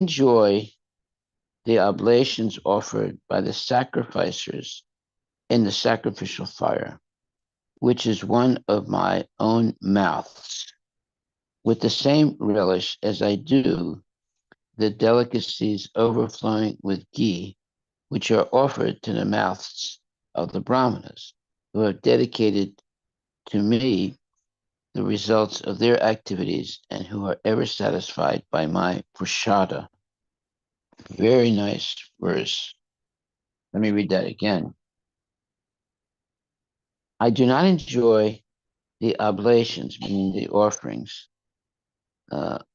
enjoy the oblations offered by the sacrificers in the sacrificial fire, which is one of my own mouths, with the same relish as I do the delicacies overflowing with ghee, which are offered to the mouths of the brahmanas, who have dedicated to me the results of their activities and who are ever satisfied by my prashada. Very nice verse. Let me read that again. I do not enjoy the oblations, meaning the offerings,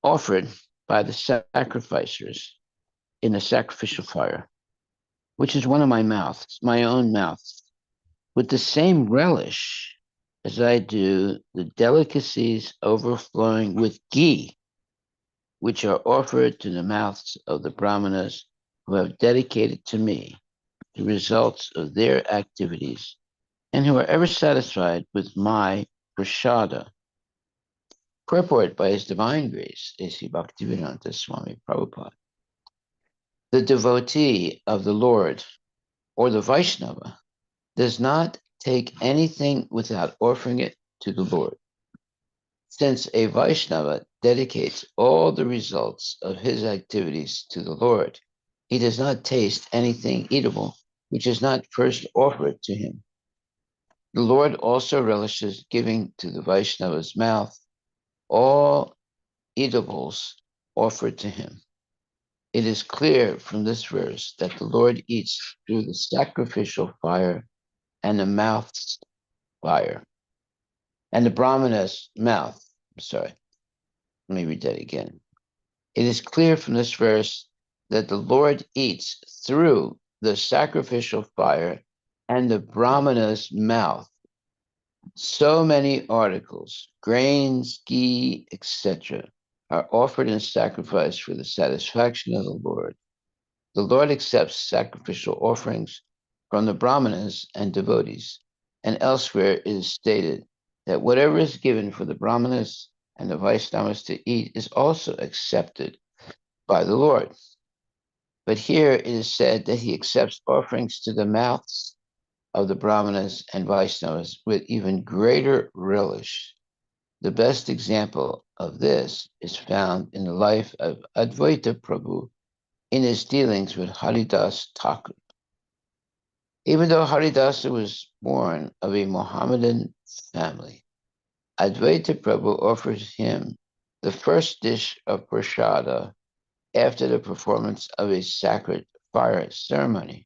offered by the sacrificers in the sacrificial fire, which is one of my mouths, my own mouths, with the same relish as I do the delicacies overflowing with ghee, which are offered to the mouths of the brahmanas who have dedicated to me the results of their activities and who are ever satisfied with my prashada. Purport by His Divine Grace, A.C. Bhaktivedanta Swami Prabhupada. The devotee of the Lord, or the Vaishnava, does not take anything without offering it to the Lord. Since a Vaishnava dedicates all the results of his activities to the Lord, he does not taste anything eatable which is not first offered to him. The Lord also relishes giving to the Vaishnava's mouth all eatables offered to him. It is clear from this verse that the Lord eats through the sacrificial fire and the mouth's fire, and the Brahmana's mouth. I'm sorry, let me read that again. It is clear from this verse that the Lord eats through the sacrificial fire and the Brahmana's mouth. So many articles, grains, ghee, etc., are offered in sacrifice for the satisfaction of the Lord. The Lord accepts sacrificial offerings from the Brahmanas and devotees, and elsewhere it is stated that whatever is given for the Brahmanas and the Vaishnavas to eat is also accepted by the Lord. But here it is said that he accepts offerings to the mouths of the Brahmanas and Vaishnavas with even greater relish. The best example of this is found in the life of Advaita Prabhu in his dealings with Haridas Thakur. Even though Haridasa was born of a Mohammedan family, Advaita Prabhu offers him the first dish of prasada after the performance of a sacred fire ceremony.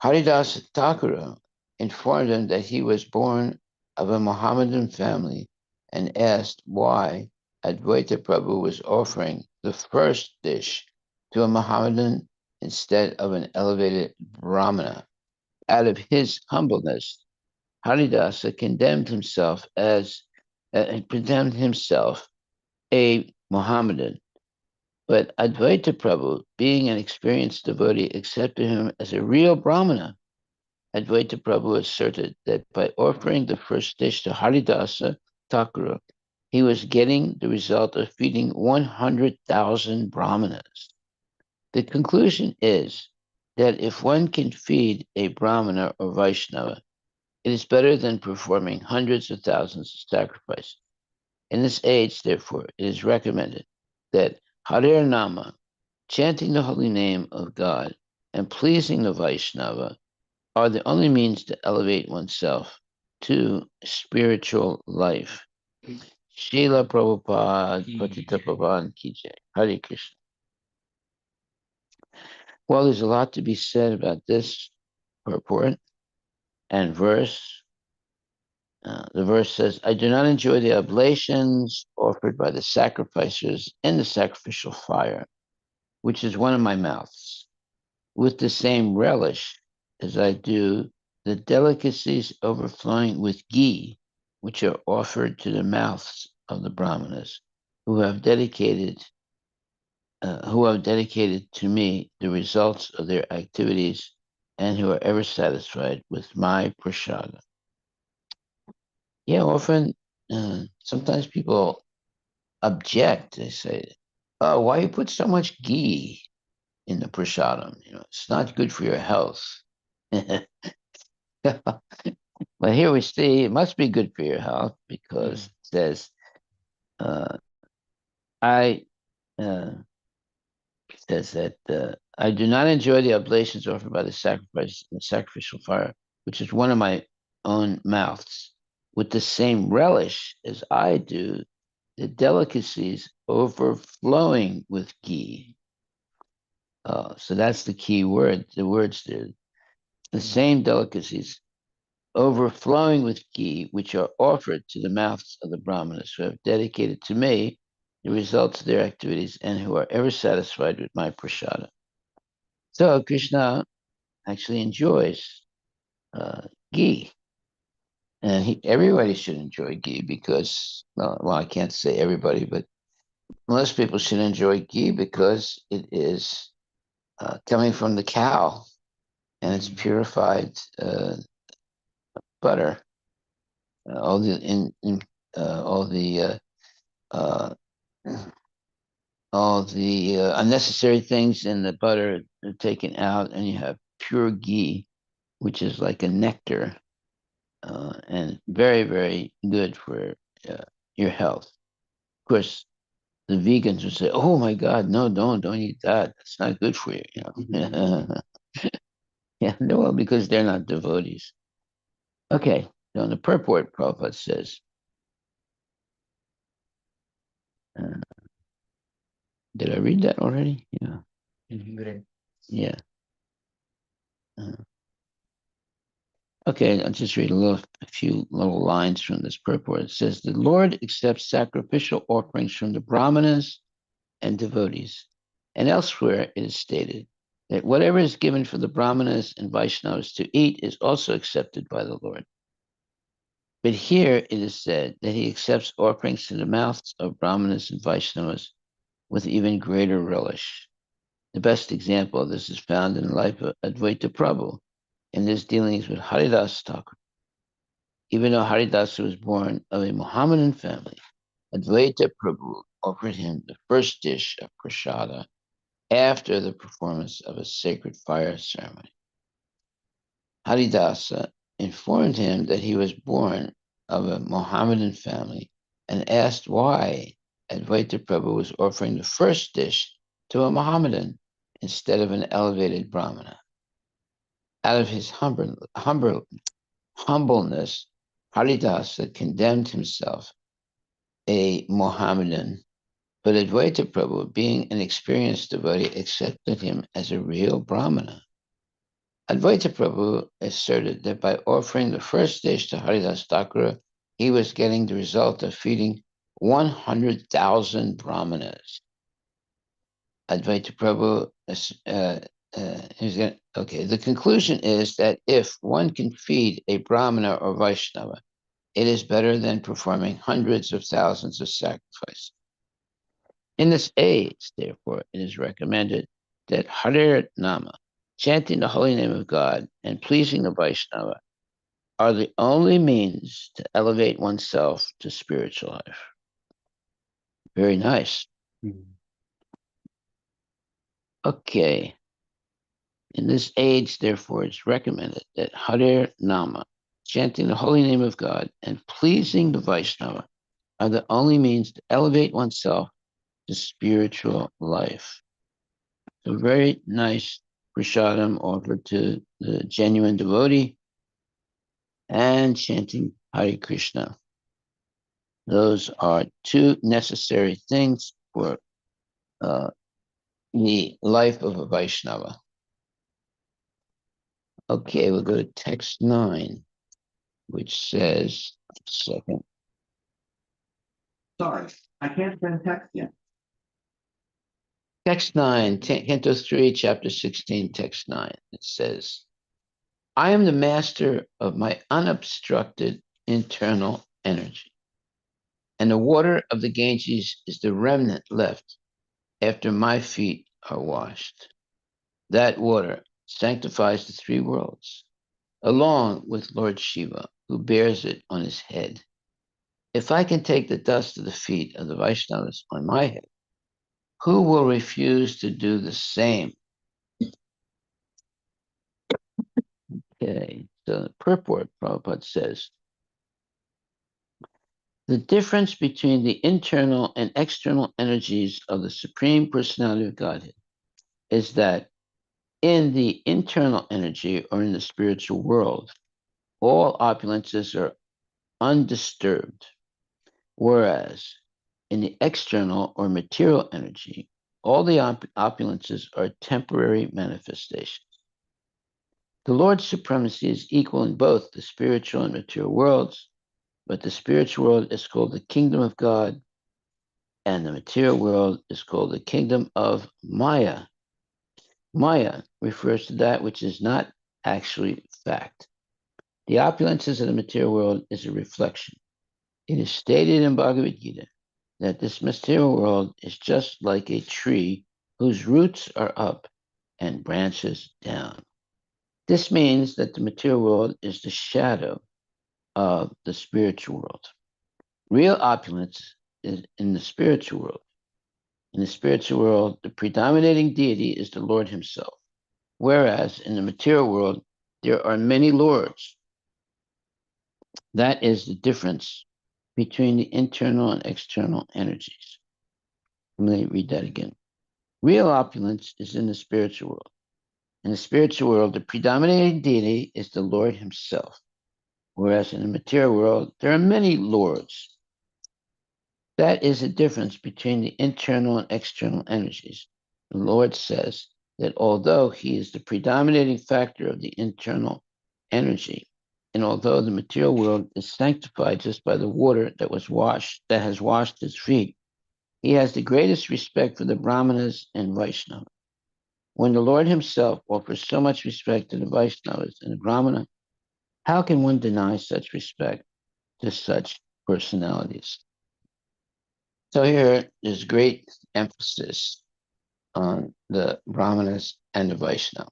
Haridas Thakur informed him that he was born of a Mohammedan family and asked why Advaita Prabhu was offering the first dish to a Mohammedan instead of an elevated Brahmana. Out of his humbleness, Haridasa condemned himself a Mohammedan. But Advaita Prabhu, being an experienced devotee, accepted him as a real Brahmana. Advaita Prabhu asserted that by offering the first dish to Haridasa Thakur, he was getting the result of feeding 100,000 Brahmanas. The conclusion is that if one can feed a Brahmana or Vaishnava, it is better than performing hundreds of thousands of sacrifices. In this age, therefore, it is recommended that Harir Nama, chanting the holy name of God, and pleasing the Vaishnava are the only means to elevate oneself to spiritual life. Srila Prabhupada Patita Pavan Ki Jai. Hare Krishna. Well, there's a lot to be said about this purport and verse. The verse says, I do not enjoy the oblations offered by the sacrificers in the sacrificial fire, which is one of my mouths, with the same relish as I do the delicacies overflowing with ghee, which are offered to the mouths of the brahmanas, who have dedicated to me the results of their activities and who are ever satisfied with my prasada. Yeah, often, sometimes people object. They say, Why you put so much ghee in the prasadam? It's not good for your health. But here we see it must be good for your health because it says, uh, I uh, says that I do not enjoy the oblations offered by the sacrificial fire, which is one of my own mouths, with the same relish as I do the delicacies overflowing with ghee. So that's the key word. The words there, the same delicacies overflowing with ghee, which are offered to the mouths of the brahmanas who have dedicated to me the results of their activities and who are ever satisfied with my prasada. So Krishna actually enjoys ghee, and everybody should enjoy ghee because, well, I can't say everybody, but most people should enjoy ghee because it is coming from the cow and it's purified butter. All the in all the uh, unnecessary things in the butter are taken out, and you have pure ghee, which is like a nectar, and very, very good for your health. Of course, the vegans would say, "Oh my God, no, don't eat that. It's not good for you." Yeah, no, well, because they're not devotees. Okay, so in the purport, Prabhupada says, uh, did I read that already? Yeah. Yeah. Uh, okay, I'll just read a few little lines from this purport. It says, the Lord accepts sacrificial offerings from the brahmanas and devotees. And elsewhere it is stated that whatever is given for the brahmanas and Vaishnavas to eat is also accepted by the Lord. But here it is said that he accepts offerings to the mouths of brahmanas and Vaishnavas with even greater relish. The best example of this is found in the life of Advaita Prabhu in his dealings with Haridas Thakur. Even though Haridas was born of a Mohammedan family, Advaita Prabhu offered him the first dish of prasada after the performance of a sacred fire ceremony. Haridasa informed him that he was born of a Mohammedan family and asked why Advaita Prabhu was offering the first dish to a Mohammedan instead of an elevated Brahmana. Out of his humbleness, Haridasa condemned himself, a Mohammedan, but Advaita Prabhu, being an experienced devotee, accepted him as a real Brahmana. Advaita Prabhu asserted that by offering the first dish to Haridas Thakur, he was getting the result of feeding 100,000 Brahmanas. Advaita Prabhu, the conclusion is that if one can feed a Brahmana or Vaishnava, it is better than performing hundreds of thousands of sacrifices. In this age, therefore, it is recommended that Harir Nama, chanting the holy name of God and pleasing the Vaishnava, are the only means to elevate oneself to spiritual life. Very nice. Okay. In this age, therefore, it's recommended that Harir Nama, chanting the holy name of God and pleasing the Vaishnava, are the only means to elevate oneself to spiritual life. So very nice prasadam offered to the genuine devotee and chanting Hare Krishna. Those are two necessary things for the life of a Vaishnava. Okay, we'll go to text 9, which says, second. Sorry, I can't send text yet. Text 9, Canto 3, Chapter 16, text 9. It says, I am the master of my unobstructed internal energy, and the water of the Ganges is the remnant left after my feet are washed. That water sanctifies the three worlds, along with Lord Shiva, who bears it on his head. If I can take the dust of the feet of the Vaishnavas on my head, Who will refuse to do the same? Okay, so the purport, Prabhupada says, the difference between the internal and external energies of the Supreme Personality of Godhead is that in the internal energy or in the spiritual world, all opulences are undisturbed, whereas in the external or material energy, all the opulences are temporary manifestations. The Lord's supremacy is equal in both the spiritual and material worlds, but the spiritual world is called the kingdom of God, and the material world is called the kingdom of Maya. Maya refers to that which is not actually fact. The opulences of the material world is a reflection. It is stated in Bhagavad Gita that this material world is just like a tree whose roots are up and branches down. This means that the material world is the shadow of the spiritual world. Real opulence is in the spiritual world. In the spiritual world, the predominating deity is the Lord himself, whereas in the material world, there are many lords. That is the difference between the internal and external energies. Let me read that again. Real opulence is in the spiritual world. In the spiritual world, the predominating deity is the Lord himself, whereas in the material world, there are many lords. That is the difference between the internal and external energies. The Lord says that although he is the predominating factor of the internal energy, and although the material world is sanctified just by the water that has washed his feet, he has the greatest respect for the Brahmanas and Vaishnavas. When the Lord himself offers so much respect to the Vaishnavas and the Brahmana, how can one deny such respect to such personalities? So here is great emphasis on the Brahmanas and the Vaishnava.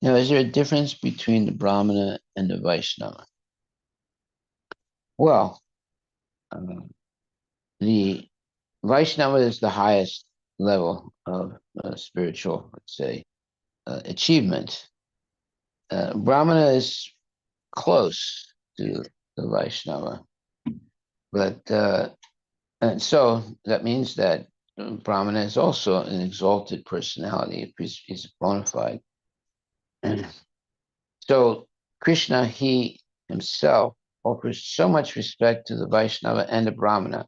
Now, is there a difference between the Brahmana and the Vaishnava? Well, the Vaishnava is the highest level of spiritual, let's say, achievement. Brahmana is close to the Vaishnava, but and so that means that Brahmana is also an exalted personality. He's a bona fide. And so Krishna, he himself offers so much respect to the Vaishnava and the Brahmana.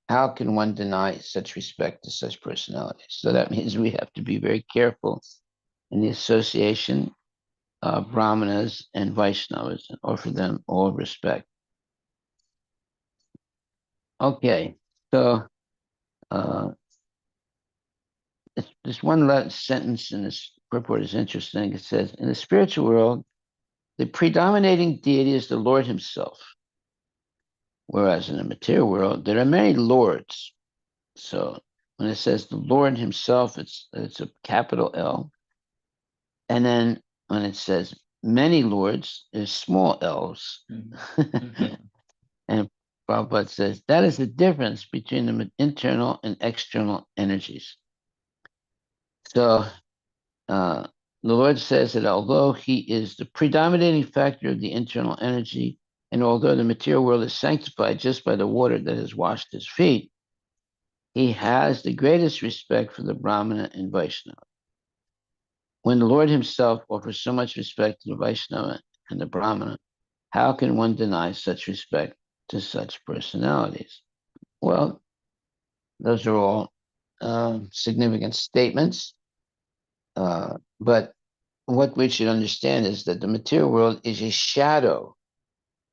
How can one deny such respect to such personalities? So that means we have to be very careful in the association of Brahmanas and Vaishnavas and offer them all respect. Okay, so this one sentence in this report is interesting. It says, in the spiritual world, the predominating deity is the Lord himself, whereas in the material world, there are many lords. So when it says the Lord himself, it's a capital L. And then when it says many lords, there's small L's. And Prabhupada says that is the difference between the internal and external energies. So the Lord says that although he is the predominating factor of the internal energy, and although the material world is sanctified just by the water that has washed his feet, he has the greatest respect for the Brahmana and Vaishnava. When the Lord himself offers so much respect to the Vaishnava and the Brahmana, how can one deny such respect to such personalities? Well, those are all significant statements, but what we should understand is that the material world is a shadow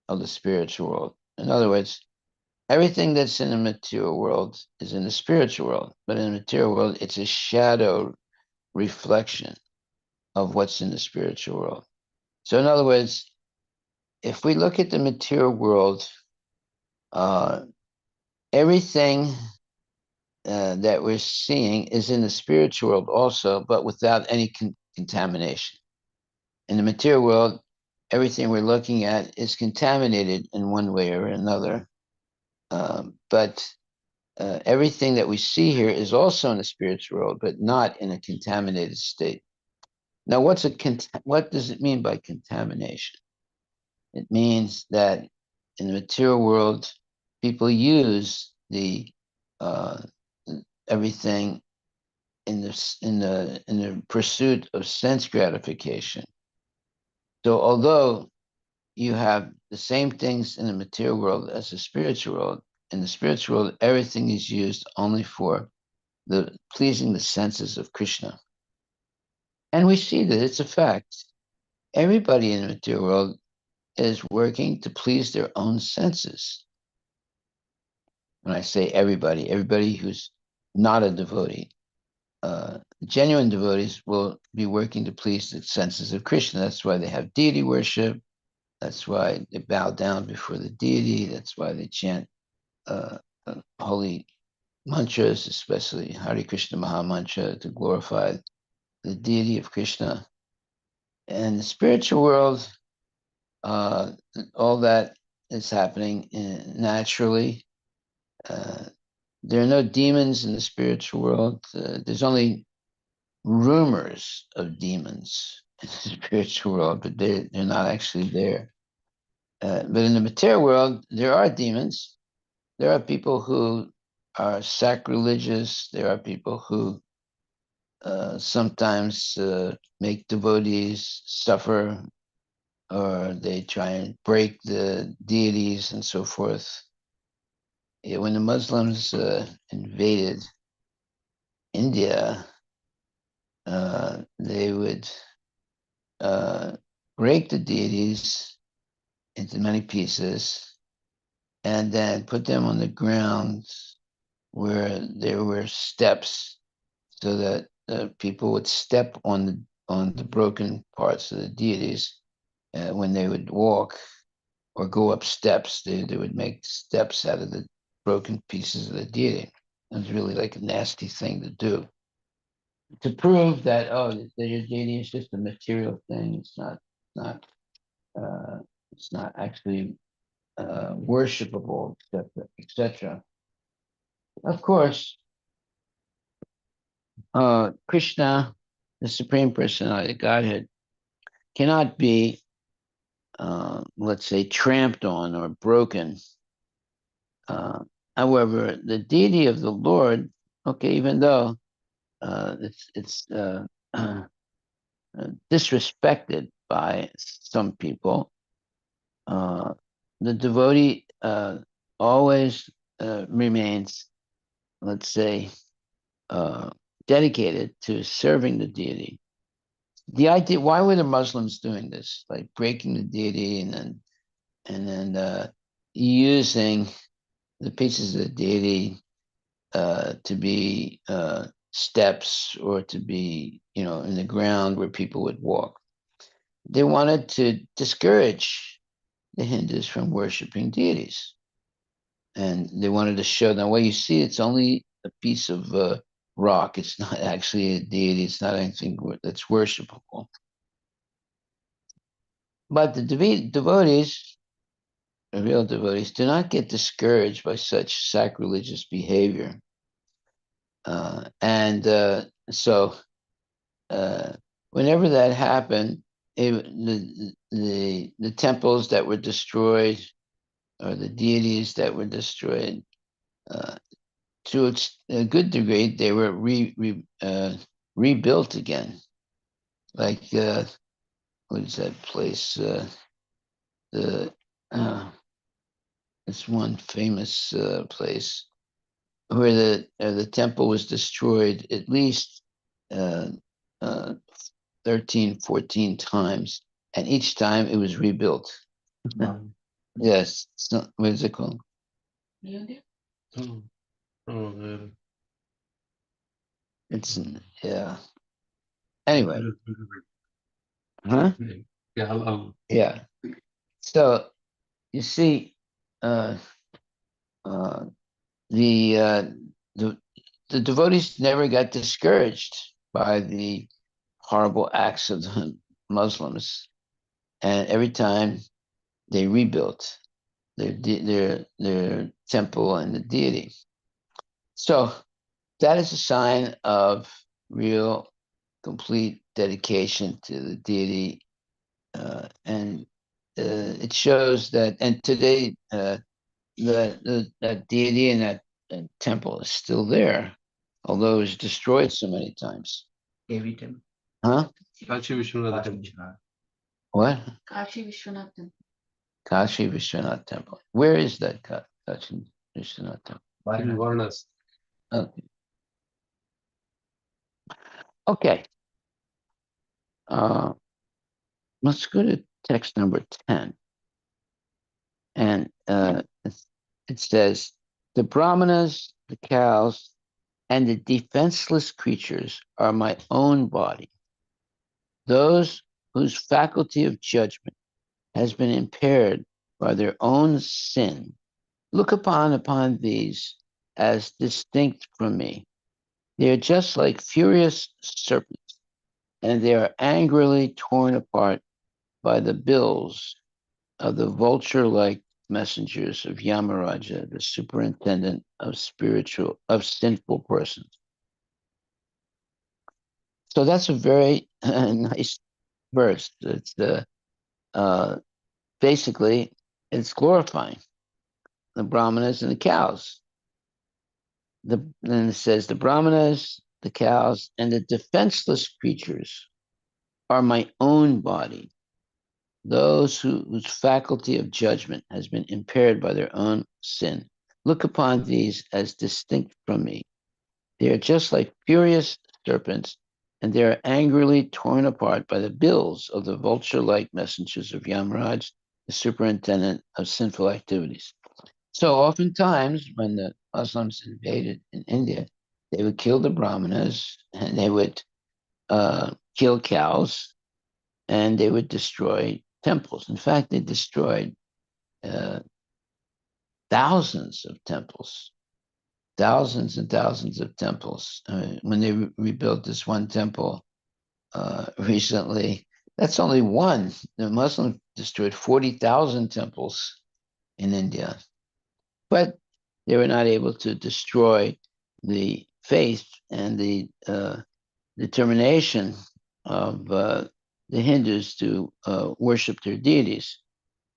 of the spiritual world. In other words, everything that's in the material world is in the spiritual world, but in the material world, it's a shadow reflection of what's in the spiritual world. So, in other words, if we look at the material world, everything that we're seeing is in the spiritual world also, but without any contamination. In the material world, everything we're looking at is contaminated in one way or another. But everything that we see here is also in the spiritual world, but not in a contaminated state. Now, what does it mean by contamination? It means that in the material world, people use the uh, everything in the pursuit of sense gratification. So, although you have the same things in the material world as the spiritual world, in the spiritual world, everything is used only for the pleasing the senses of Krishna. And we see that it's a fact. Everybody in the material world is working to please their own senses. When I say everybody, everybody who's not a devotee, genuine devotees will be working to please the senses of Krishna. That's why they have deity worship. That's why they bow down before the deity. That's why they chant holy mantras, especially Hare Krishna Maha Mantra, to glorify the deity of Krishna. And the spiritual world, uh, all that is happening naturally. Uh, there are no demons in the spiritual world. There's only rumors of demons in the spiritual world, but they're not actually there. But in the material world, there are demons. There are people who are sacrilegious. There are people who sometimes make devotees suffer, or they try and break the deities and so forth. Yeah, when the Muslims invaded India, they would uh, break the deities into many pieces and then put them on the ground where there were steps so that people would step on the broken parts of the deities when they would walk or go up steps. They would make steps out of the broken pieces of the deity. It was really like a nasty thing to do, to prove that that your deity is just a material thing. Not uh, it's not actually worshipable, etc., etc. Of course, Krishna, the Supreme Personality of Godhead, cannot be, let's say, tramped on or broken. Uh, However, the deity of the Lord, okay, even though it's disrespected by some people, uh, the devotee always remains, let's say, uh, dedicated to serving the deity. The idea, why were the Muslims doing this? Like breaking the deity and then using the pieces of the deity to be steps or to be, in the ground where people would walk. They wanted to discourage the Hindus from worshiping deities. And they wanted to show them, well, you see, it's only a piece of rock. It's not actually a deity. It's not anything that's worshipable. But the devotees, the real devotees, do not get discouraged by such sacrilegious behavior. And so uh, whenever that happened, the temples that were destroyed or the deities that were destroyed, uh, to a good degree, they were rebuilt again. Like what is that place? The It's one famous place where the temple was destroyed at least uh, uh, 13, 14 times, and each time it was rebuilt. Wow. Yes, what is it called? Oh, oh, man. It's yeah. Anyway, huh? Yeah, Yeah. So you see, uh, uh, the uh, the the devotees never got discouraged by the horrible acts of the Muslims, and every time they rebuilt their temple and the deity. So that is a sign of real, complete dedication to the deity, and it shows that. And today, that deity and that temple is still there, although it was destroyed so many times. Every time. Huh? Kachi Vishwanath temple. What? Kashi Vishwanath Temple. Kashi Vishwanath Temple. Where is that Kashi Vishwanath Temple? In Varanasi. Okay. Okay. Let's go to text number 10. And it says, the brahmanas, the cows, and the defenseless creatures are my own body. Those whose faculty of judgment has been impaired by their own sin look upon these as distinct from me. They are just like furious serpents, and they are angrily torn apart by the bills of the vulture-like messengers of Yamaraja, the superintendent of sinful persons. So that's a very nice verse. It's basically it's glorifying the brahmanas and the cows. Then it says the brahmanas, the cows, and the defenseless creatures are my own body. Those whose faculty of judgment has been impaired by their own sin look upon these as distinct from me. They are just like furious serpents, and they are angrily torn apart by the bills of the vulture-like messengers of Yamaraj, the superintendent of sinful activities. So oftentimes when the Muslims invaded in India, they would kill the brahmanas and they would kill cows and they would destroy temples. In fact, they destroyed uh, thousands of temples, thousands and thousands of temples. When they rebuilt this one temple recently, that's only one. The Muslims destroyed 40,000 temples in India, but they were not able to destroy the faith and the determination of the Hindus to worship their deities.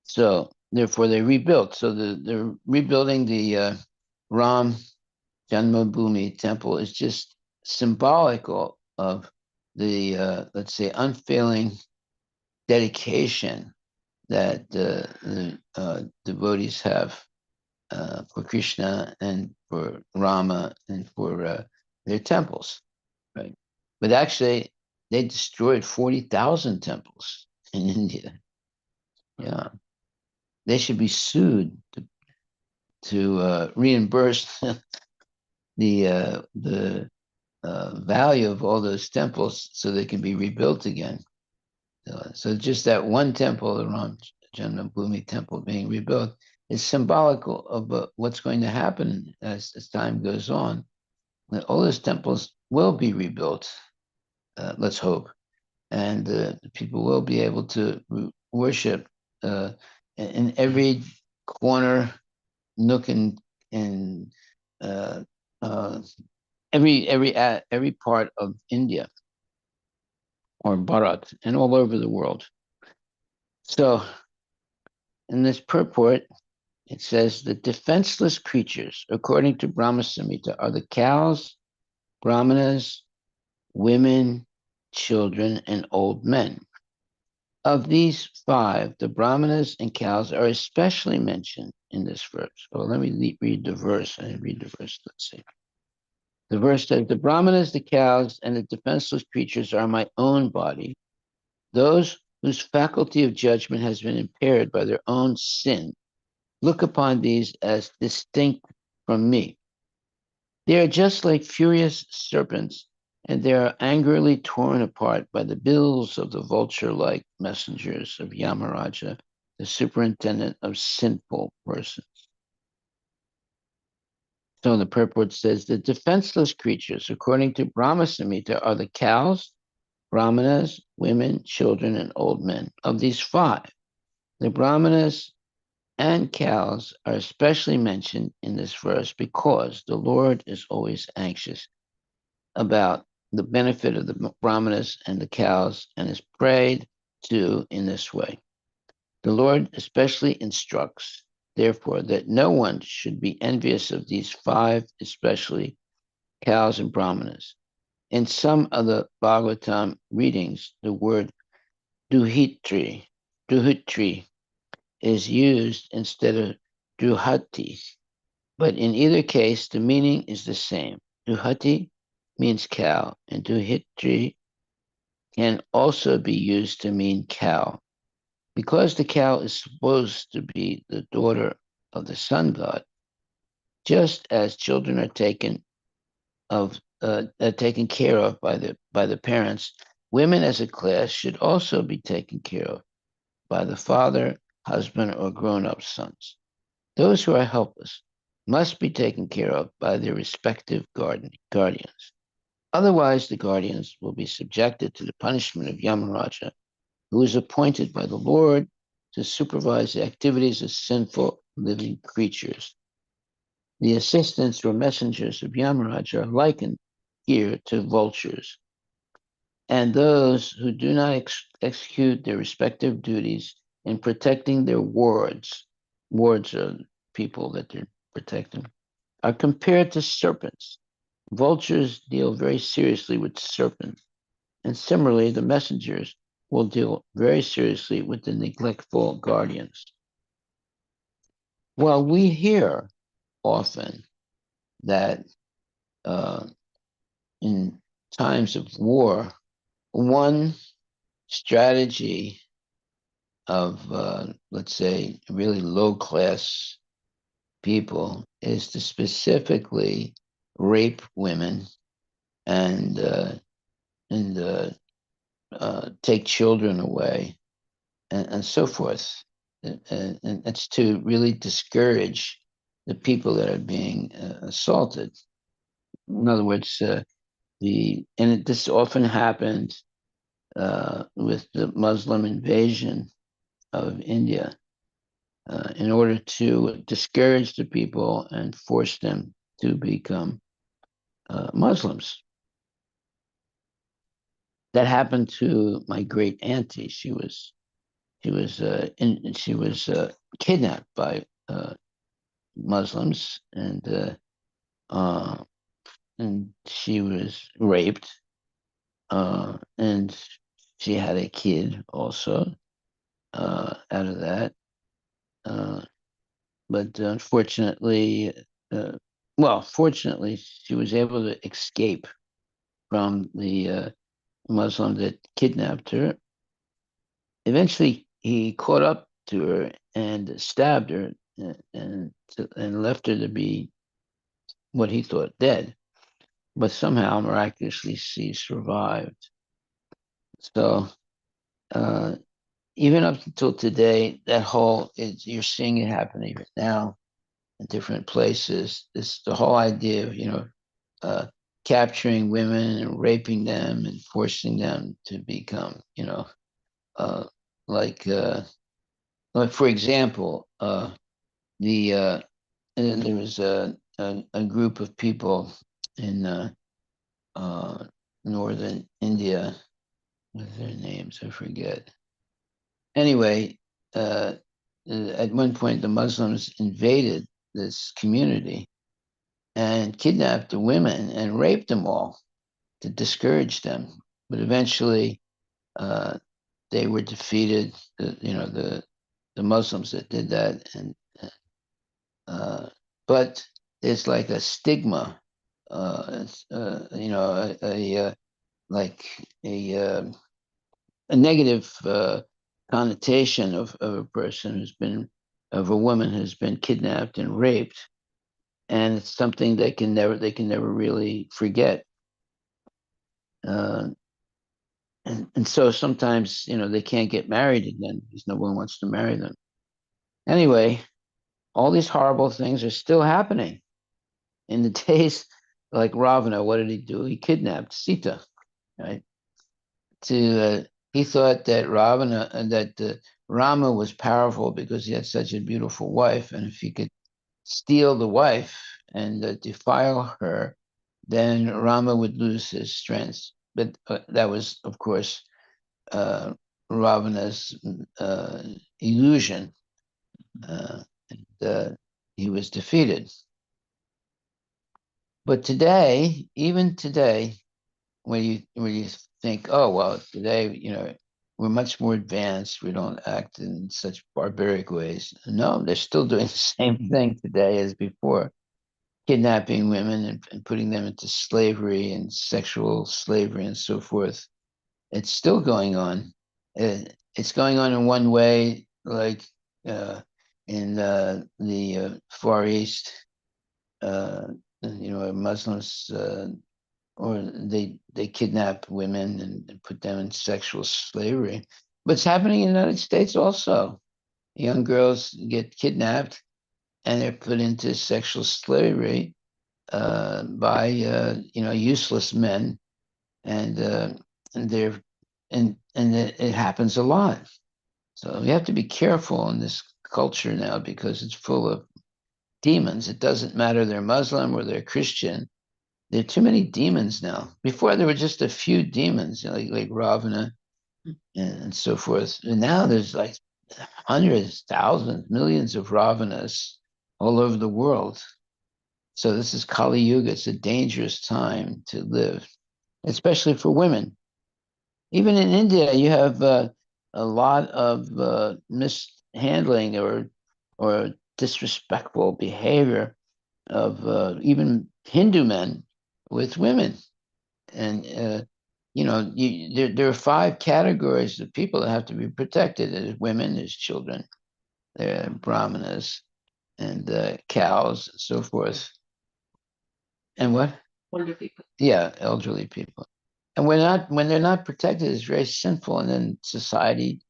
So therefore, they rebuilt. So they're rebuilding the Ram Janmabhoomi temple is just symbolical of the let's say unfailing dedication that the devotees have for Krishna and for Rama and for their temples, right? But actually, they destroyed 40,000 temples in India. Yeah, they should be sued to reimburse the value of all those temples so they can be rebuilt again. So just that one temple, the Ram Janmabhoomi temple being rebuilt, is symbolical of what's going to happen as time goes on. All those temples will be rebuilt, let's hope, and people will be able to worship in every corner, nook, and uh, uh, every part of India or Bharat and all over the world. So in this purport, it says the defenseless creatures, according to Brahma Samhita, are the cows, brahmanas, women, children, and old men. Of these five, the brahmanas and cows are especially mentioned in this verse. Well, let me read the verse. I didn't read the verse. Let's see. The verse says, the brahmanas, the cows, and the defenseless creatures are my own body. Those whose faculty of judgment has been impaired by their own sin look upon these as distinct from me. They are just like furious serpents, and they are angrily torn apart by the bills of the vulture-like messengers of Yamaraja, the superintendent of sinful persons. So the purport says the defenseless creatures, according to Brahma Samhita, are the cows, brahmanas, women, children, and old men. Of these five, the brahmanas and cows are especially mentioned in this verse because the Lord is always anxious about the benefit of the brahmanas and the cows and is prayed to in this way. The Lord especially instructs, therefore, that no one should be envious of these five, especially cows and brahmanas. In some of the Bhagavatam readings, the word duhitri is used instead of druhati, but in either case, the meaning is the same. Duhati means cow, and duhitri can also be used to mean cow. Because the cow is supposed to be the daughter of the sun god, just as children are taken care of by the parents, women as a class should also be taken care of by the father, husband, or grown-up sons. Those who are helpless must be taken care of by their respective guardians. Otherwise, the guardians will be subjected to the punishment of Yamaraja, who is appointed by the Lord to supervise the activities of sinful living creatures. The assistants or messengers of Yamaraja are likened here to vultures, and those who do not execute their respective duties in protecting their wards are people that they're protecting, are compared to serpents. Vultures deal very seriously with serpents, and similarly, the messengers will deal very seriously with the neglectful guardians. Well, we hear often that in times of war, one strategy of, let's say, really low class people is to specifically rape women and take children away and so forth. And it's to really discourage the people that are being assaulted. In other words, this often happened with the Muslim invasion of India in order to discourage the people and force them to become Muslims. That happened to my great auntie. She was kidnapped by Muslims and she was raped and she had a kid also out of that. But unfortunately, fortunately, she was able to escape from the Muslim that kidnapped her. Eventually, he caught up to her and stabbed her and left her to be what he thought dead. But somehow, miraculously, she survived. So uh, even up until today, you're seeing it happen even now in different places. This the whole idea of uh, capturing women and raping them and forcing them to become uh, like like for example the there was a group of people in uh, northern India. What are their names? I forget. Anyway, at one point the Muslims invaded this community and kidnapped the women and raped them all to discourage them. But eventually, uh, they were defeated. The Muslims that did that, and but there's like a stigma, like a negative connotation of a person of a woman who's been kidnapped and raped, and it's something they can never really forget. Uh, and so sometimes they can't get married again because no one wants to marry them. Anyway, all these horrible things are still happening in the days like Ravana. What did he do? He kidnapped Sita, right? To He thought that Ravana and that Rama was powerful because he had such a beautiful wife, and if he could steal the wife and defile her, then Rama would lose his strength. But that was, of course, uh, Ravana's illusion. And he was defeated. But today, even today, when you think, oh well, today, we're much more advanced. We don't act in such barbaric ways. No, they're still doing the same thing today as before, kidnapping women and putting them into slavery and sexual slavery and so forth. It's still going on. It's going on in one way, like in the Far East, uh, Muslims, or they kidnap women and put them in sexual slavery. But it's happening in the United States also. Young girls get kidnapped and they're put into sexual slavery by useless men, and they're and it happens a lot. So we have to be careful in this culture now because it's full of demons. It doesn't matter they're Muslim or they're Christian. There are too many demons now. Before there were just a few demons, like Ravana and so forth. And now there's like hundreds, thousands, millions of Ravanas all over the world. So this is Kali Yuga. It's a dangerous time to live, especially for women. Even in India, you have a lot of mishandling or disrespectful behavior of even Hindu men with women. And there are five categories of people that have to be protected. There's women, there's children, there are brahmanas, and cows, and so forth. And what? Older people. Yeah, elderly people. And when they're not protected, it's very sinful, and then society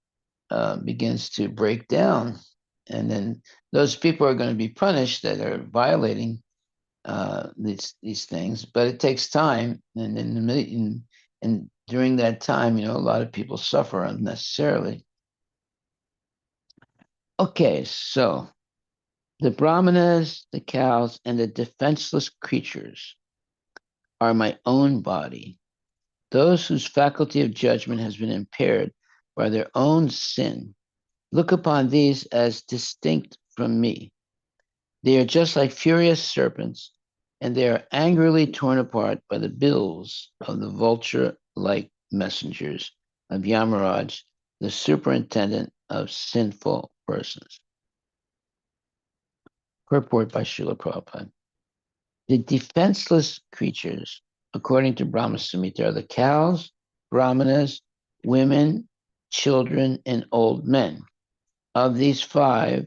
begins to break down, and then those people are going to be punished that are violating these things. But it takes time, and and during that time, a lot of people suffer unnecessarily. Okay, so the brahmanas, the cows, and the defenseless creatures are my own body. Those whose faculty of judgment has been impaired by their own sin look upon these as distinct from me. They are just like furious serpents, and they are angrily torn apart by the bills of the vulture like messengers of Yamaraj, the superintendent of sinful persons. Purport by Srila Prabhupada. The defenseless creatures, according to Brahma Samhita, are the cows, brahmanas, women, children, and old men. Of these five,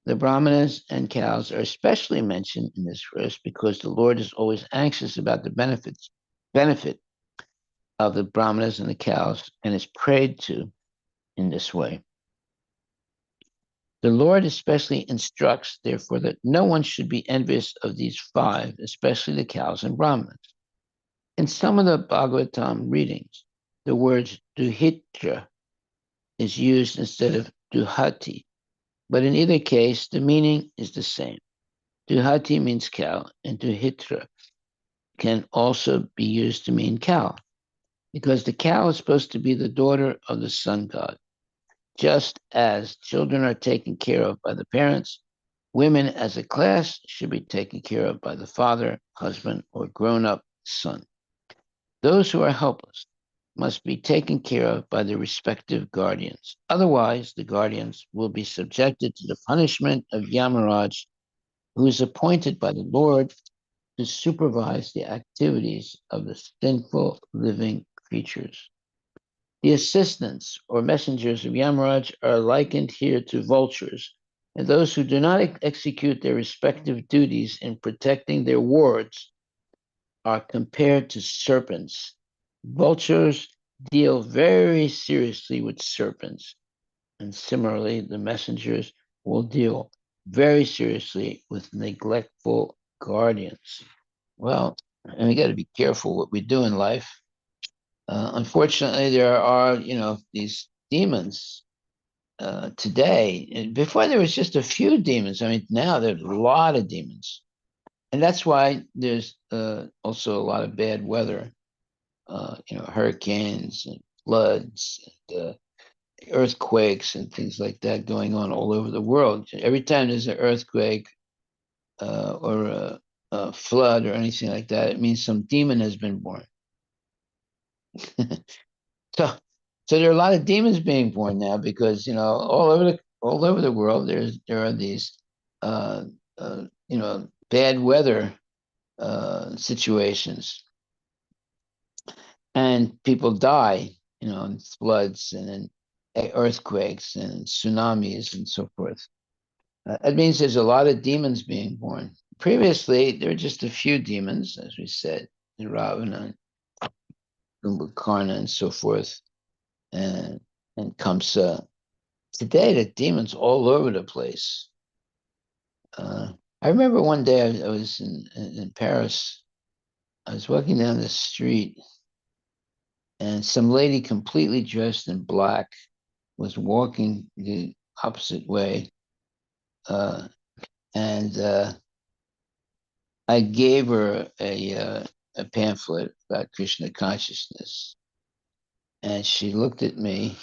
the brahmanas and cows are especially mentioned in this verse because the Lord is always anxious about the benefit of the brahmanas and the cows, and is prayed to in this way. The Lord especially instructs, therefore, that no one should be envious of these five, especially the cows and brahmanas. In some of the Bhagavatam readings, the word duhitra is used instead of duhati, but in either case, the meaning is the same. Duhati means cow, and duhitra can also be used to mean cow, because the cow is supposed to be the daughter of the sun god. Just as children are taken care of by the parents, women as a class should be taken care of by the father, husband, or grown-up son. Those who are helpless must be taken care of by their respective guardians. Otherwise, the guardians will be subjected to the punishment of Yamaraj, who is appointed by the Lord to supervise the activities of the sinful living creatures. The assistants or messengers of Yamaraj are likened here to vultures, and those who do not execute their respective duties in protecting their wards are compared to serpents. Vultures deal very seriously with serpents, and similarly, the messengers will deal very seriously with neglectful guardians. Well, and we got to be careful what we do in life. Unfortunately, there are, these demons today. And before there was just a few demons. I mean, now there's a lot of demons, and that's why there's also a lot of bad weather. Hurricanes and floods, and earthquakes, and things like that going on all over the world. Every time there's an earthquake or a flood or anything like that, it means some demon has been born. So, so there are a lot of demons being born now because all over the world there are these bad weather situations, and people die, in floods and in earthquakes and tsunamis and so forth. That means there's a lot of demons being born. Previously, there were just a few demons, as we said, Ravana, Kumbhakarna, and so forth, and Kamsa. Today, the demons all over the place. I remember one day I was in Paris. I was walking down the street, and some lady completely dressed in black was walking the opposite way, uh, and I gave her a pamphlet about Krishna consciousness, and she looked at me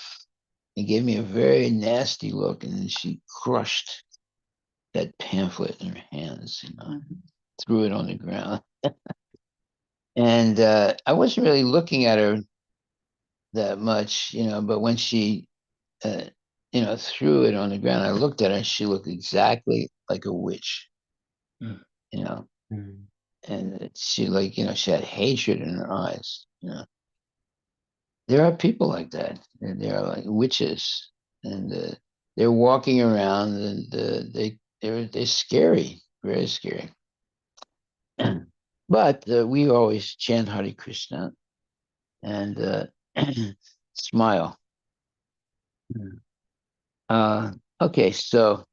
and gave me a very nasty look, and then she crushed that pamphlet in her hands, threw it on the ground. And I wasn't really looking at her that much, but when she, uh, threw it on the ground, I looked at her and she looked exactly like a witch, Mm. you know, Mm. and she she had hatred in her eyes. There are people like that. And they are like witches, and they're walking around, and they're scary, very scary. But we always chant Hare Krishna and smile. Mm. Uh, okay, so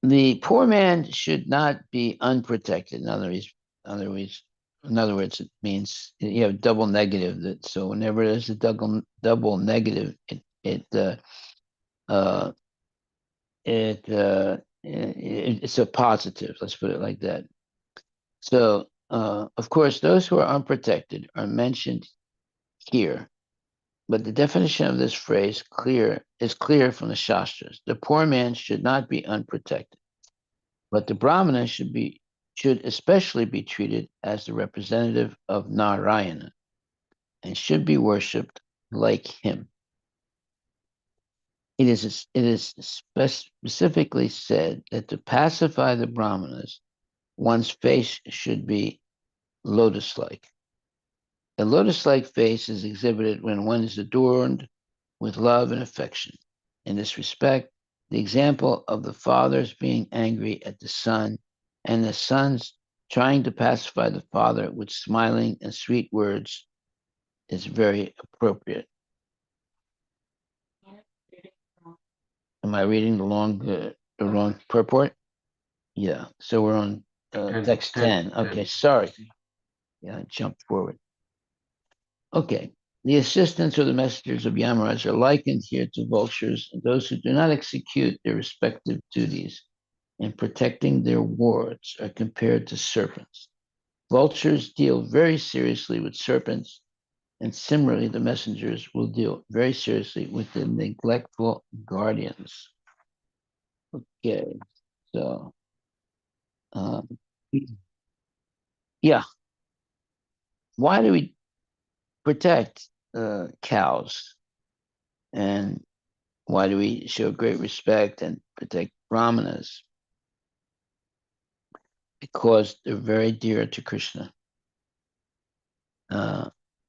the poor man should not be unprotected. In other words, it means you have double negative. That so whenever there's a double negative, uh, it's a positive. Let's put it like that. So, of course, those who are unprotected are mentioned here, but the definition of this phrase is clear from the Shastras. The poor man should not be unprotected, but the Brahmana should especially be treated as the representative of Narayana and should be worshipped like him. It is specifically said that to pacify the Brahmanas, one's face should be lotus-like. A lotus-like face is exhibited when one is adorned with love and affection. In this respect, the example of the fathers being angry at the son and the sons trying to pacify the father with smiling and sweet words is very appropriate. Am I reading the wrong purport? Yeah. So we're on text 10. Okay, sorry. Yeah, I jumped forward. Okay. The assistants or the messengers of Yamaraj are likened here to vultures, and those who do not execute their respective duties in protecting their wards are compared to serpents. Vultures deal very seriously with serpents, and similarly, the messengers will deal very seriously with the neglectful guardians. Okay, so um, yeah, why do we protect cows, and why do we show great respect and protect brahmanas? Because they're very dear to Krishna.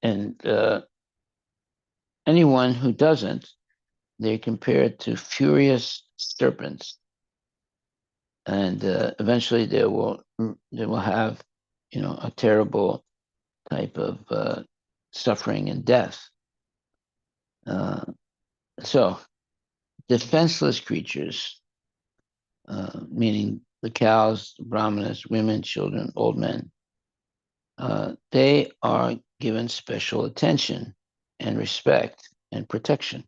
And anyone who doesn't, they're compared to furious serpents, and eventually they will have, a terrible type of suffering and death. Uh, so defenseless creatures, meaning the cows, the brahmanas, women, children, old men, they are given special attention and respect and protection.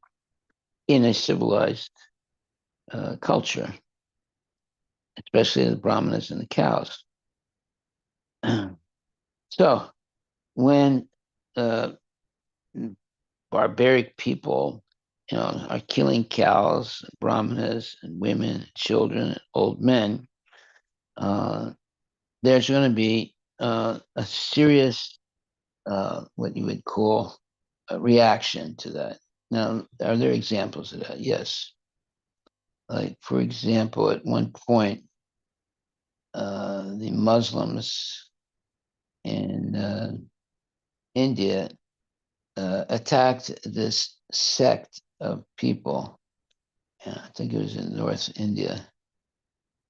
in a civilized culture, especially the Brahmanas and the cows. So when uh, barbaric people, are killing cows, Brahmanas, and women, and children, and old men, uh, there's going to be a serious, what you would call a reaction to that. Now, are there examples of that? Yes. Like, for example, at one point, the Muslims in India attacked this sect of people. Yeah, I think it was in North India,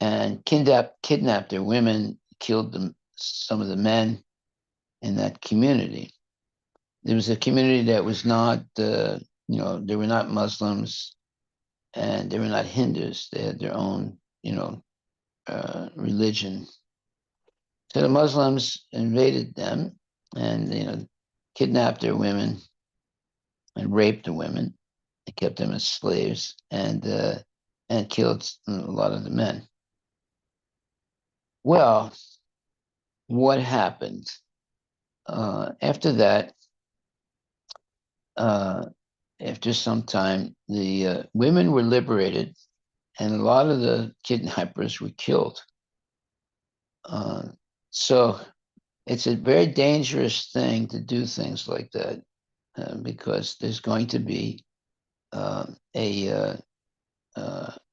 and kidnapped their women, killed some of the men in that community. There was a community that was not, they were not Muslims and they were not Hindus. They had their own, religion. So the Muslims invaded them and, kidnapped their women and raped the women. They kept them as slaves and killed a lot of the men. Well, what happened? After that, uh, after some time, the women were liberated, and a lot of the kidnappers were killed. Uh, so it's a very dangerous thing to do things like that because there's going to be a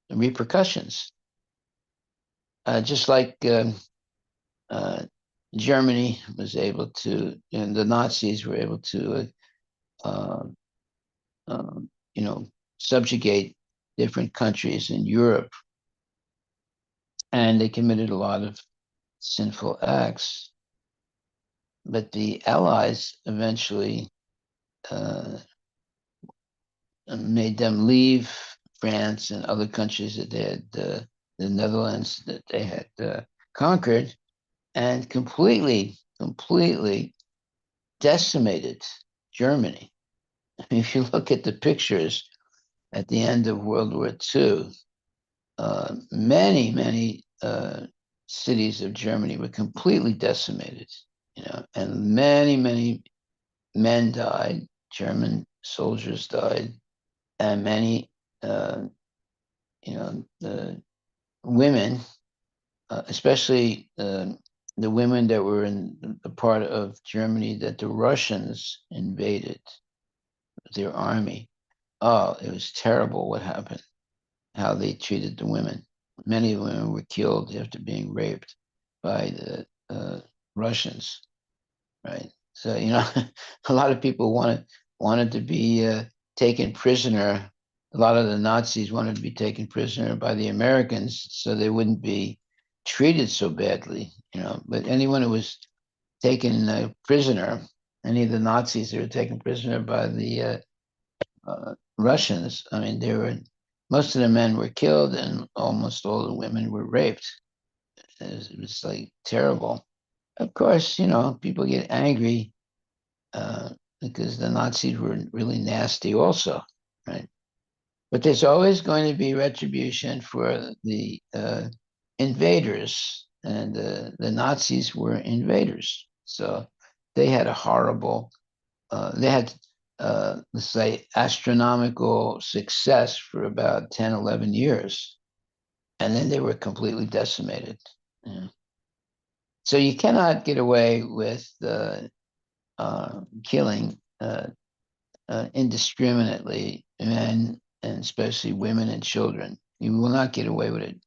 repercussions. Just like uh, Germany was able to, and the Nazis were able to, uh, um, you know, subjugate different countries in Europe, and they committed a lot of sinful acts. But the Allies eventually uh, made them leave France and other countries that they had, the Netherlands that they had conquered, and completely decimated Germany. I mean, if you look at the pictures at the end of World War II, many cities of Germany were completely decimated, and many men died, German soldiers died, and many, uh, the women, especially the women that were in the part of Germany that the Russians invaded, their army. Oh, it was terrible what happened, how they treated the women. Many women were killed after being raped by the Russians, right? So, a lot of people wanted to be taken prisoner. A lot of the Nazis wanted to be taken prisoner by the Americans so they wouldn't be treated so badly, But anyone who was taken prisoner, any of the Nazis that were taken prisoner by the Russians, I mean, most of the men were killed and almost all the women were raped. It was like terrible. Of course, people get angry because the Nazis were really nasty also, right? But there's always going to be retribution for the invaders, and the Nazis were invaders. So they had a horrible, they had, let's say, astronomical success for about 10, 11 years. And then they were completely decimated. Yeah. So you cannot get away with killing indiscriminately men and especially women and children. You will not get away with it.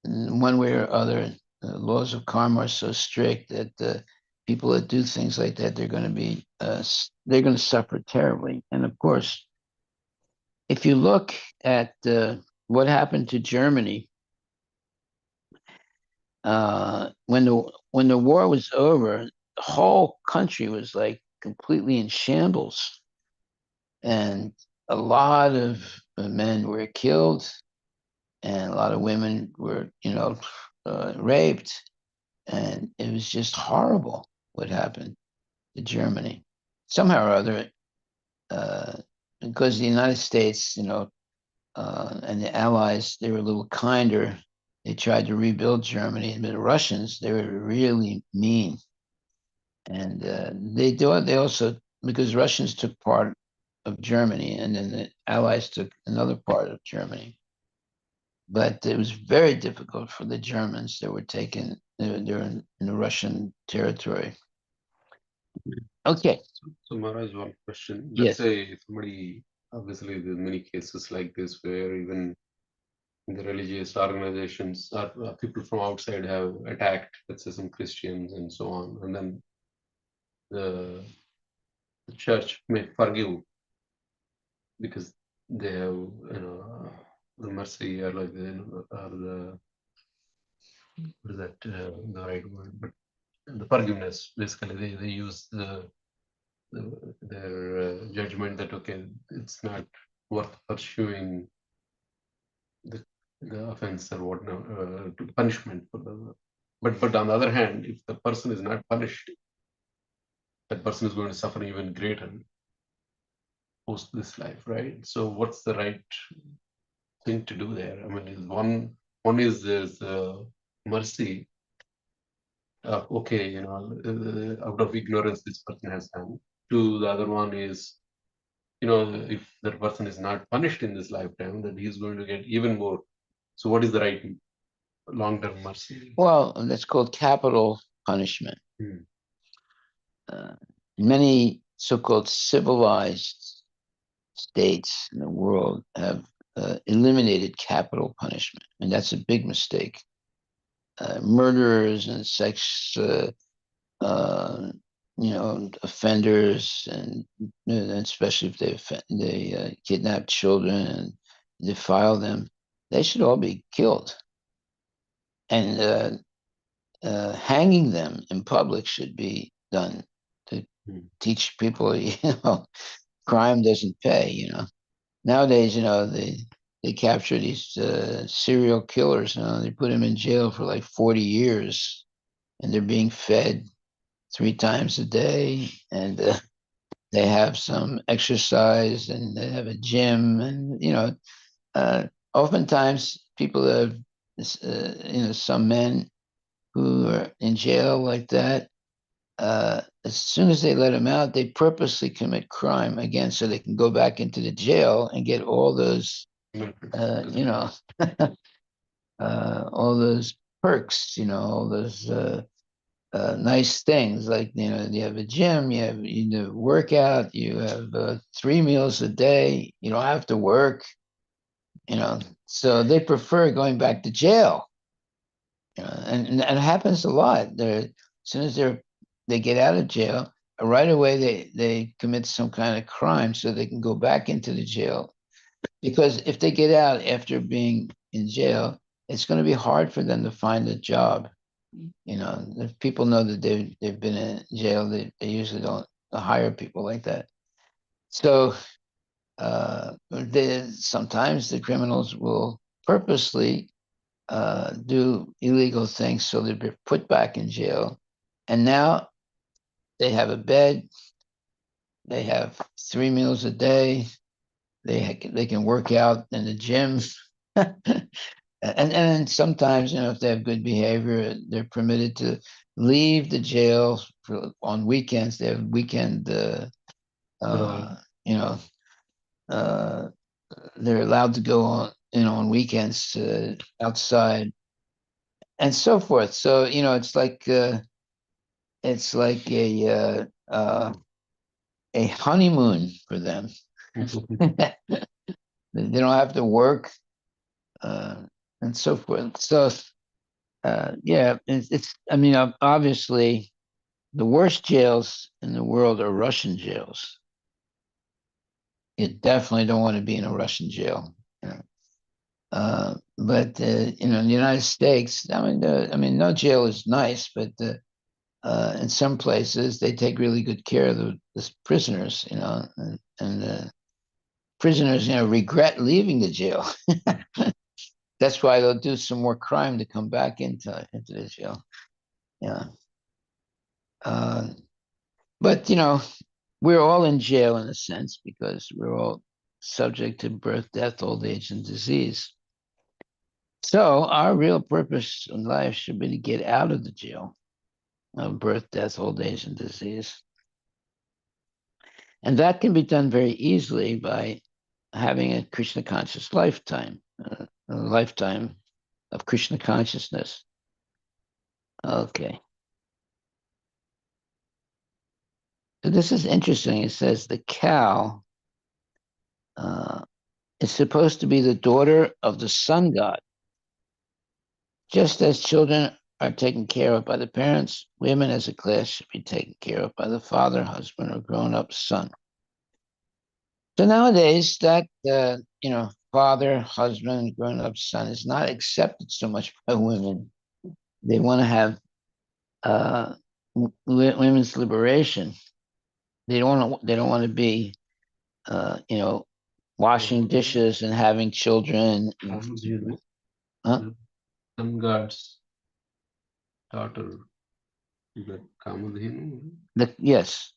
One way or other, the laws of karma are so strict that people that do things like that, they're going to suffer terribly. And of course, if you look at what happened to Germany when the war was over, the whole country was like completely in shambles, and a lot of men were killed, and a lot of women were, raped, and it was just horrible what happened to Germany. Somehow or other, uh, because the United States, and the Allies, they were a little kinder. They tried to rebuild Germany, but the Russians, they were really mean, and they also, because Russians took part of Germany, and then the Allies took another part of Germany. But it was very difficult for the Germans that were taken. They're in the Russian territory. Okay. So Maharaj, one question. Yes. Let's say somebody, obviously there's many cases like this where even the religious organizations or people from outside have attacked, let's say, some Christians and so on, and then the church may forgive because they have, the mercy, or like or the what is that, the right word, but the forgiveness. Basically, they use their judgment that okay, it's not worth pursuing the offense or whatnot, punishment for the. But on the other hand, if the person is not punished, that person is going to suffer even greater post this life, right? So what's the right thing to do there? I mean, is one is there's mercy. Okay, out of ignorance this person has done. Two, the other one is, if that person is not punished in this lifetime, then he's going to get even more. So what is the right long-term mercy? Well, that's called capital punishment. Many so-called civilized states in the world have eliminated capital punishment, and that's a big mistake. Murderers and sex, offenders, and especially if they kidnap children and defile them, they should all be killed. And hanging them in public should be done to teach people, crime doesn't pay. Nowadays, they capture these serial killers. They put them in jail for like 40 years, and they're being fed 3 times a day, and they have some exercise, and they have a gym, and oftentimes people have, some men who are in jail like that. As soon as they let them out, they purposely commit crime again, so they can go back into the jail and get all those, all those perks, all those nice things, like you have a gym, you work out, you have 3 meals a day, you don't have to work, so they prefer going back to jail. And it happens a lot. As soon as they get out of jail, right away they commit some kind of crime so they can go back into the jail. Because if they get out after being in jail, it's going to be hard for them to find a job. If people know that they've been in jail, they usually don't hire people like that. So sometimes the criminals will purposely do illegal things so they're put back in jail. And now they have a bed, they have 3 meals a day, they can work out in the gym. And sometimes, if they have good behavior, they're permitted to leave the jail on weekends. They have weekend, they're allowed to go on weekends outside and so forth. So it's like a honeymoon for them. They don't have to work and so forth. So yeah, I mean, obviously, the worst jails in the world are Russian jails. You definitely don't want to be in a Russian jail. But in the United States, I mean, no jail is nice, but in some places they take really good care of the prisoners, and prisoners, regret leaving the jail. That's why they'll do some more crime to come back into the jail. Yeah. But we're all in jail in a sense because we're all subject to birth, death, old age, and disease. So our real purpose in life should be to get out of the jail of birth, death, old age, and disease. And that can be done very easily by having a Krishna conscious lifetime, a lifetime of Krishna consciousness. Okay. So this is interesting. It says the cow is supposed to be the daughter of the sun god. Just as children are taken care of by the parents, women as a class should be taken care of by the father, husband, or grown-up son. So nowadays, that father, husband, grown-up son is not accepted so much by women. They want to have women's liberation. They don't want. They don't want to be, washing dishes and having children. Huh? Sun god's daughter, the Kamadhenu. Yes,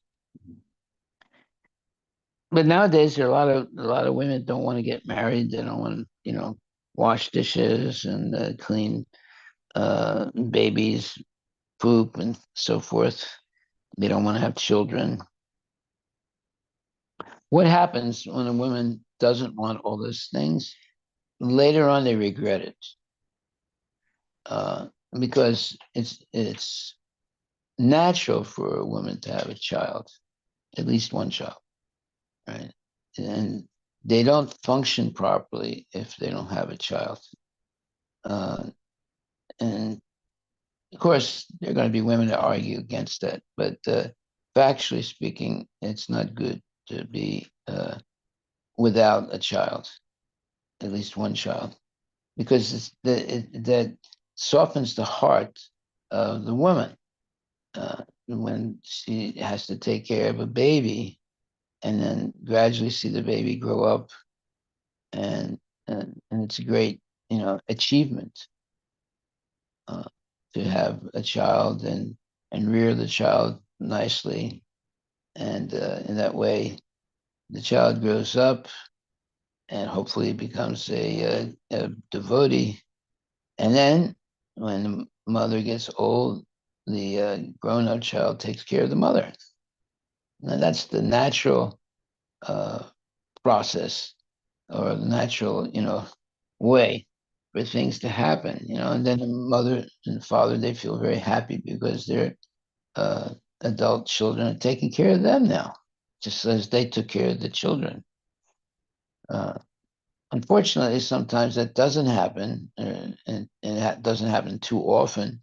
but nowadays there are a lot of women don't want to get married. They don't want to, wash dishes and clean babies' poop and so forth. They don't want to have children. What happens when a woman doesn't want all those things? Later on, they regret it because it's natural for a woman to have a child, at least one child, right? And they don't function properly if they don't have a child. And of course, there are going to be women that argue against that, but factually speaking, it's not good to be without a child, at least one child, because that softens the heart of the woman when she has to take care of a baby and then gradually see the baby grow up, and it's a great achievement to have a child and rear the child nicely, and in that way the child grows up and hopefully becomes a devotee. And then when the mother gets old, the grown-up child takes care of the mother. Now that's the natural process, or the natural, way for things to happen, and then the mother and father, they feel very happy because their adult children are taking care of them now, just as they took care of the children. Uh, Unfortunately, sometimes that doesn't happen, and that doesn't happen too often.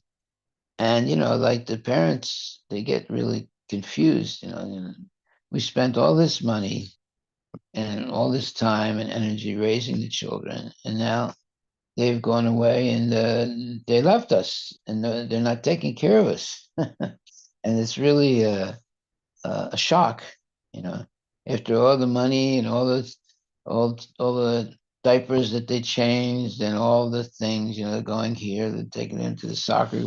And, like the parents, they get really confused. We spent all this money and all this time and energy raising the children, and now they've gone away and they left us, and they're not taking care of us. And it's really a shock, you know, after all the money and all the diapers that they changed and all the things, going here, they're taking them to the soccer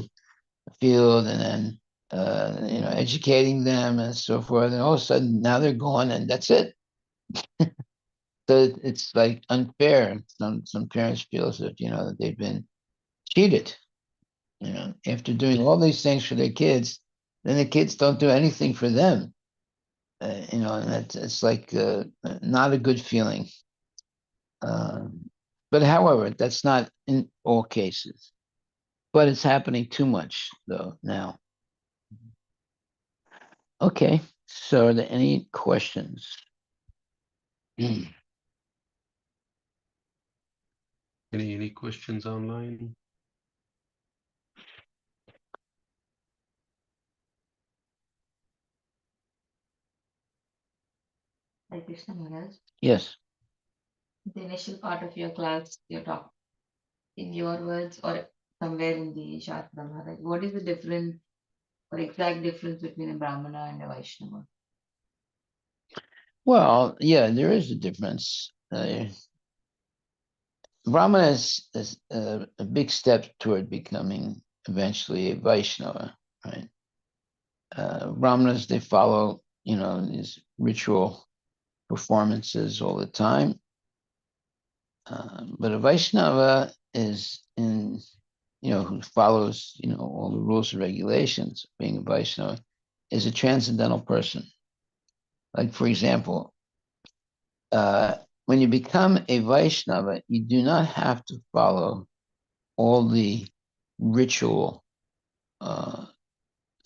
field, and then educating them and so forth, and all of a sudden now they're gone and that's it. So it's like unfair. Some parents feel as if that they've been cheated. After doing all these things for their kids, then the kids don't do anything for them. And it's like not a good feeling. But however, that's not in all cases. But it's happening too much though now. Okay, so are there any questions? Any questions online? Hare Krishna Maharaj. Yes. The initial part of your class, you talk in your words or somewhere in the Shastra Maharaj. What is the difference or exact difference between a Brahmana and a Vaishnava? Well, yeah, there is a difference. Brahmana is a big step toward becoming eventually a Vaishnava, right? Brahmanas, they follow, this ritual performances all the time. But a Vaishnava is who follows, all the rules and regulations. Being a Vaishnava is a transcendental person. Like, for example, when you become a Vaishnava, you do not have to follow all the ritual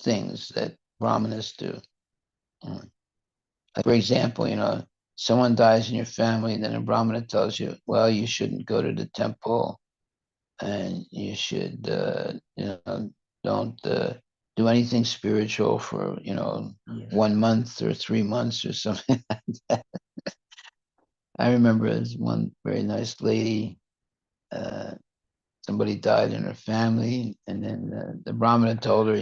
things that Brahmanas do. Like, for example, someone dies in your family, and then a Brahmana tells you, well, you shouldn't go to the temple, and you should, don't do anything spiritual for, 1 month or 3 months or something like that. I remember there's one very nice lady, somebody died in her family, and then the Brahmana told her,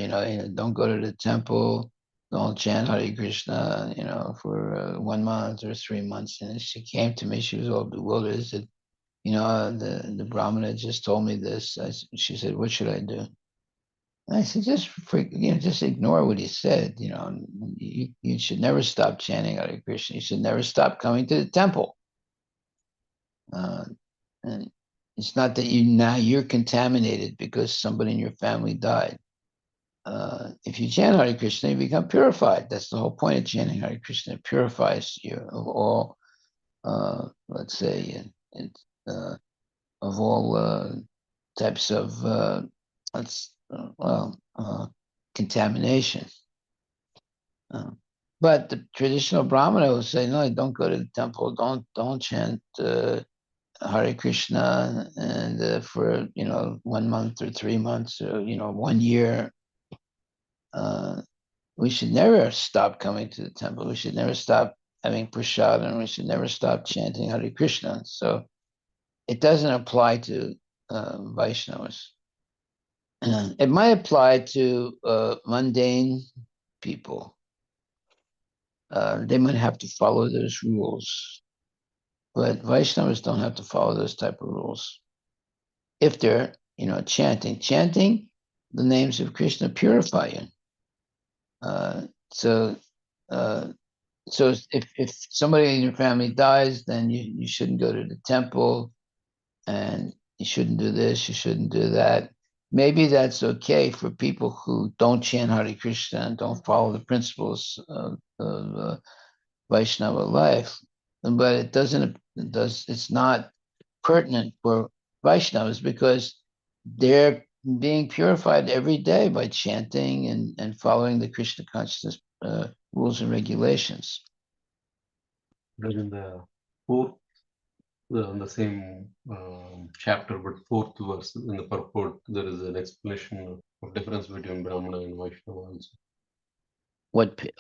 don't go to the temple, don't chant Hare Krishna, for 1 month or 3 months. And she came to me, she was all bewildered. I said, the Brahmana just told me this. She said, what should I do? And I said, just ignore what he said. You should never stop chanting Hare Krishna. You should never stop coming to the temple. And it's not that you're contaminated because somebody in your family died. If you chant Hare Krishna, you become purified. That's the whole point of chanting Hare Krishna. It purifies you of all, let's say, of all types of contamination. But the traditional Brahmana will say, no, don't go to the temple. Don't chant Hare Krishna, and for 1 month or 3 months or 1 year. We should never stop coming to the temple. We should never stop having prasadam. We should never stop chanting Hare Krishna. So it doesn't apply to Vaishnavas. It might apply to mundane people. They might have to follow those rules, but Vaishnavas don't have to follow those type of rules. If they're, chanting the names of Krishna purify you. So if somebody in your family dies, then you shouldn't go to the temple, and you shouldn't do this, you shouldn't do that. Maybe that's okay for people who don't chant Hare Krishna and don't follow the principles of Vaishnava life, but it's not pertinent for Vaishnavas because they're being purified every day by chanting and following the Krishna consciousness rules and regulations. Then in the fourth, on the same chapter, but fourth verse in the purport, there is an explanation of difference between Brahmana and Vaishnava also.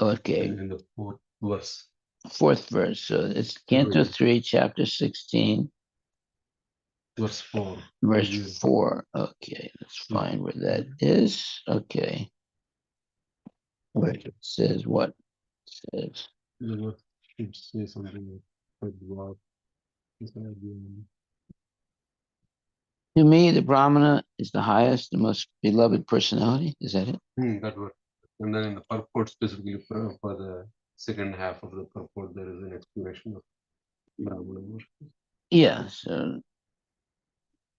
Okay. In the fourth verse. Fourth verse. So it's Canto 3, chapter 16. Verse 4. Verse 4. Okay, let's find where that is. Okay. Where it says what? It says. The verse should say something like that. To me, the Brahmana is the highest, the most beloved personality. Is that it? That word. And then in the purport, specifically for the second half of the purport, there is an explanation of Brahmana worship. Yeah. So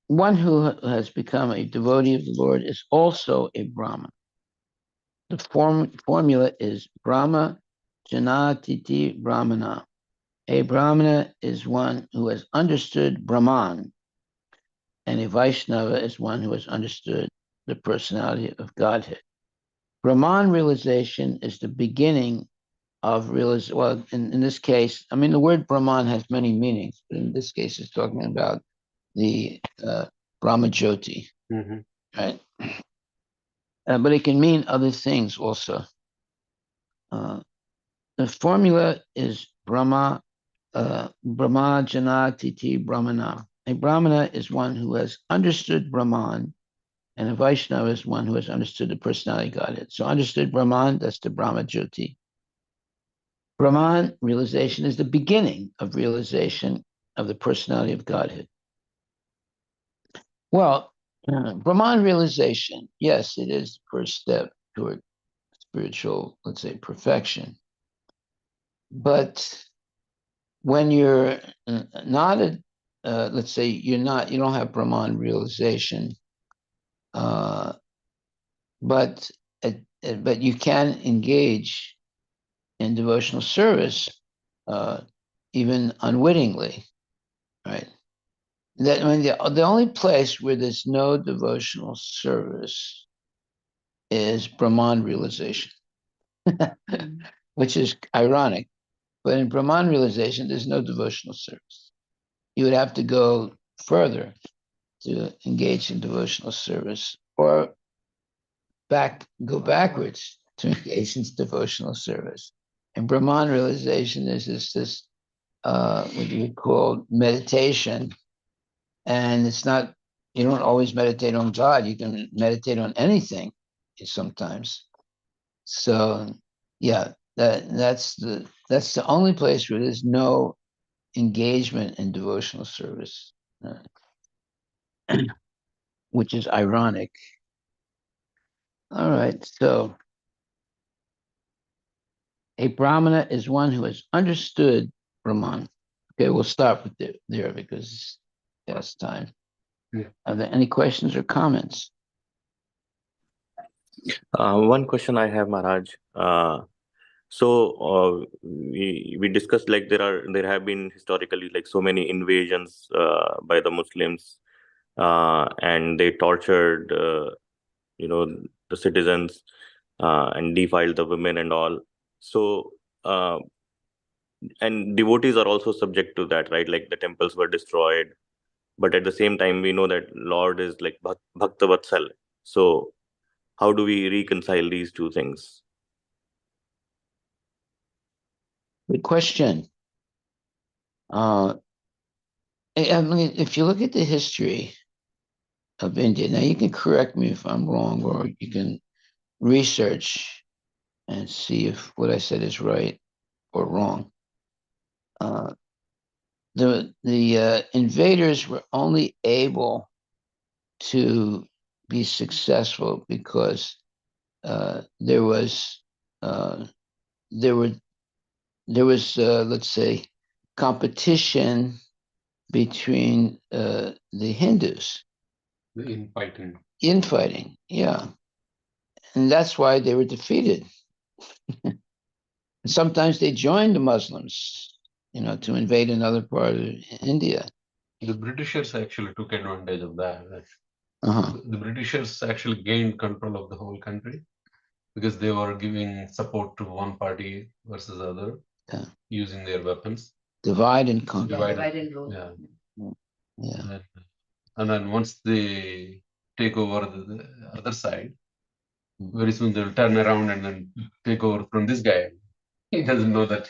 one who has become a devotee of the Lord is also a Brahman. The formula is Brahma Janatiti Brahmana. A Brahmana is one who has understood Brahman, and a Vaishnava is one who has understood the personality of Godhead. Brahman realization is the beginning of realization. Well, in this case, the word Brahman has many meanings, but in this case, it's talking about the Brahma Jyoti, right? But it can mean other things also. The formula is Brahma Janatiti Brahmana. A Brahmana is one who has understood Brahman, and a Vaishnava is one who has understood the personality of Godhead. So understood Brahman, that's the Brahma Jyoti. Brahman realization is the beginning of realization of the personality of Godhead. Well, Brahman realization, yes, it is the first step toward spiritual, let's say, perfection. But when you're not a, let's say you don't have Brahman realization, but you can engage in devotional service, even unwittingly, right? That I mean, the only place where there's no devotional service is Brahman realization, which is ironic. But in Brahman realization, there's no devotional service. You would have to go further to engage in devotional service, or go backwards to engage in devotional service. In Brahman realization, there's this what you would call meditation, and it's not, you don't always meditate on God. You can meditate on anything sometimes. So yeah, that's the only place where there's no engagement in devotional service, which is ironic. All right, so a Brahmana is one who has understood Brahman. Okay, we'll stop with there because that's time. Yeah. Are there any questions or comments? One question I have, Maharaj. We discussed like there have been historically like so many invasions by the Muslims, and they tortured you know the citizens and defiled the women and all. So and devotees are also subject to that, right? Like the temples were destroyed, but at the same time we know that Lord is like Bhakta Vatsal. So how do we reconcile these two things? Good question. I mean, if you look at the history of India, now you can correct me if I'm wrong, or you can research and see if what I said is right or wrong. The invaders were only able to be successful because there was let's say competition between the Hindus, The infighting. infighting, yeah, and that's why they were defeated. And sometimes they joined the Muslims, to invade another part of India. The Britishers actually took advantage of that. Uh-huh. The Britishers actually gained control of the whole country because they were giving support to one party versus other, Yeah. using their weapons. Divide and conquer. Divide and rule. Yeah. Yeah. And then once they take over the other side, very soon they'll turn around and then take over from this guy. He doesn't know that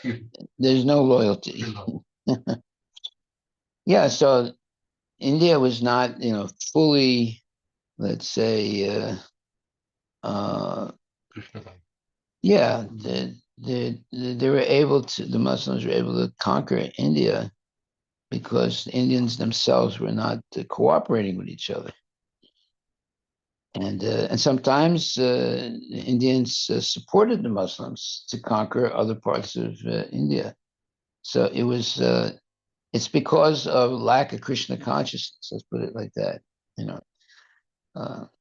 There's no loyalty. Yeah, so India was not, fully, let's say, Krishna. yeah, they were able to, the Muslims were able to conquer India because the Indians themselves were not cooperating with each other. And sometimes the Indians supported the Muslims to conquer other parts of India. So it's because of lack of Krishna consciousness. Let's put it like that.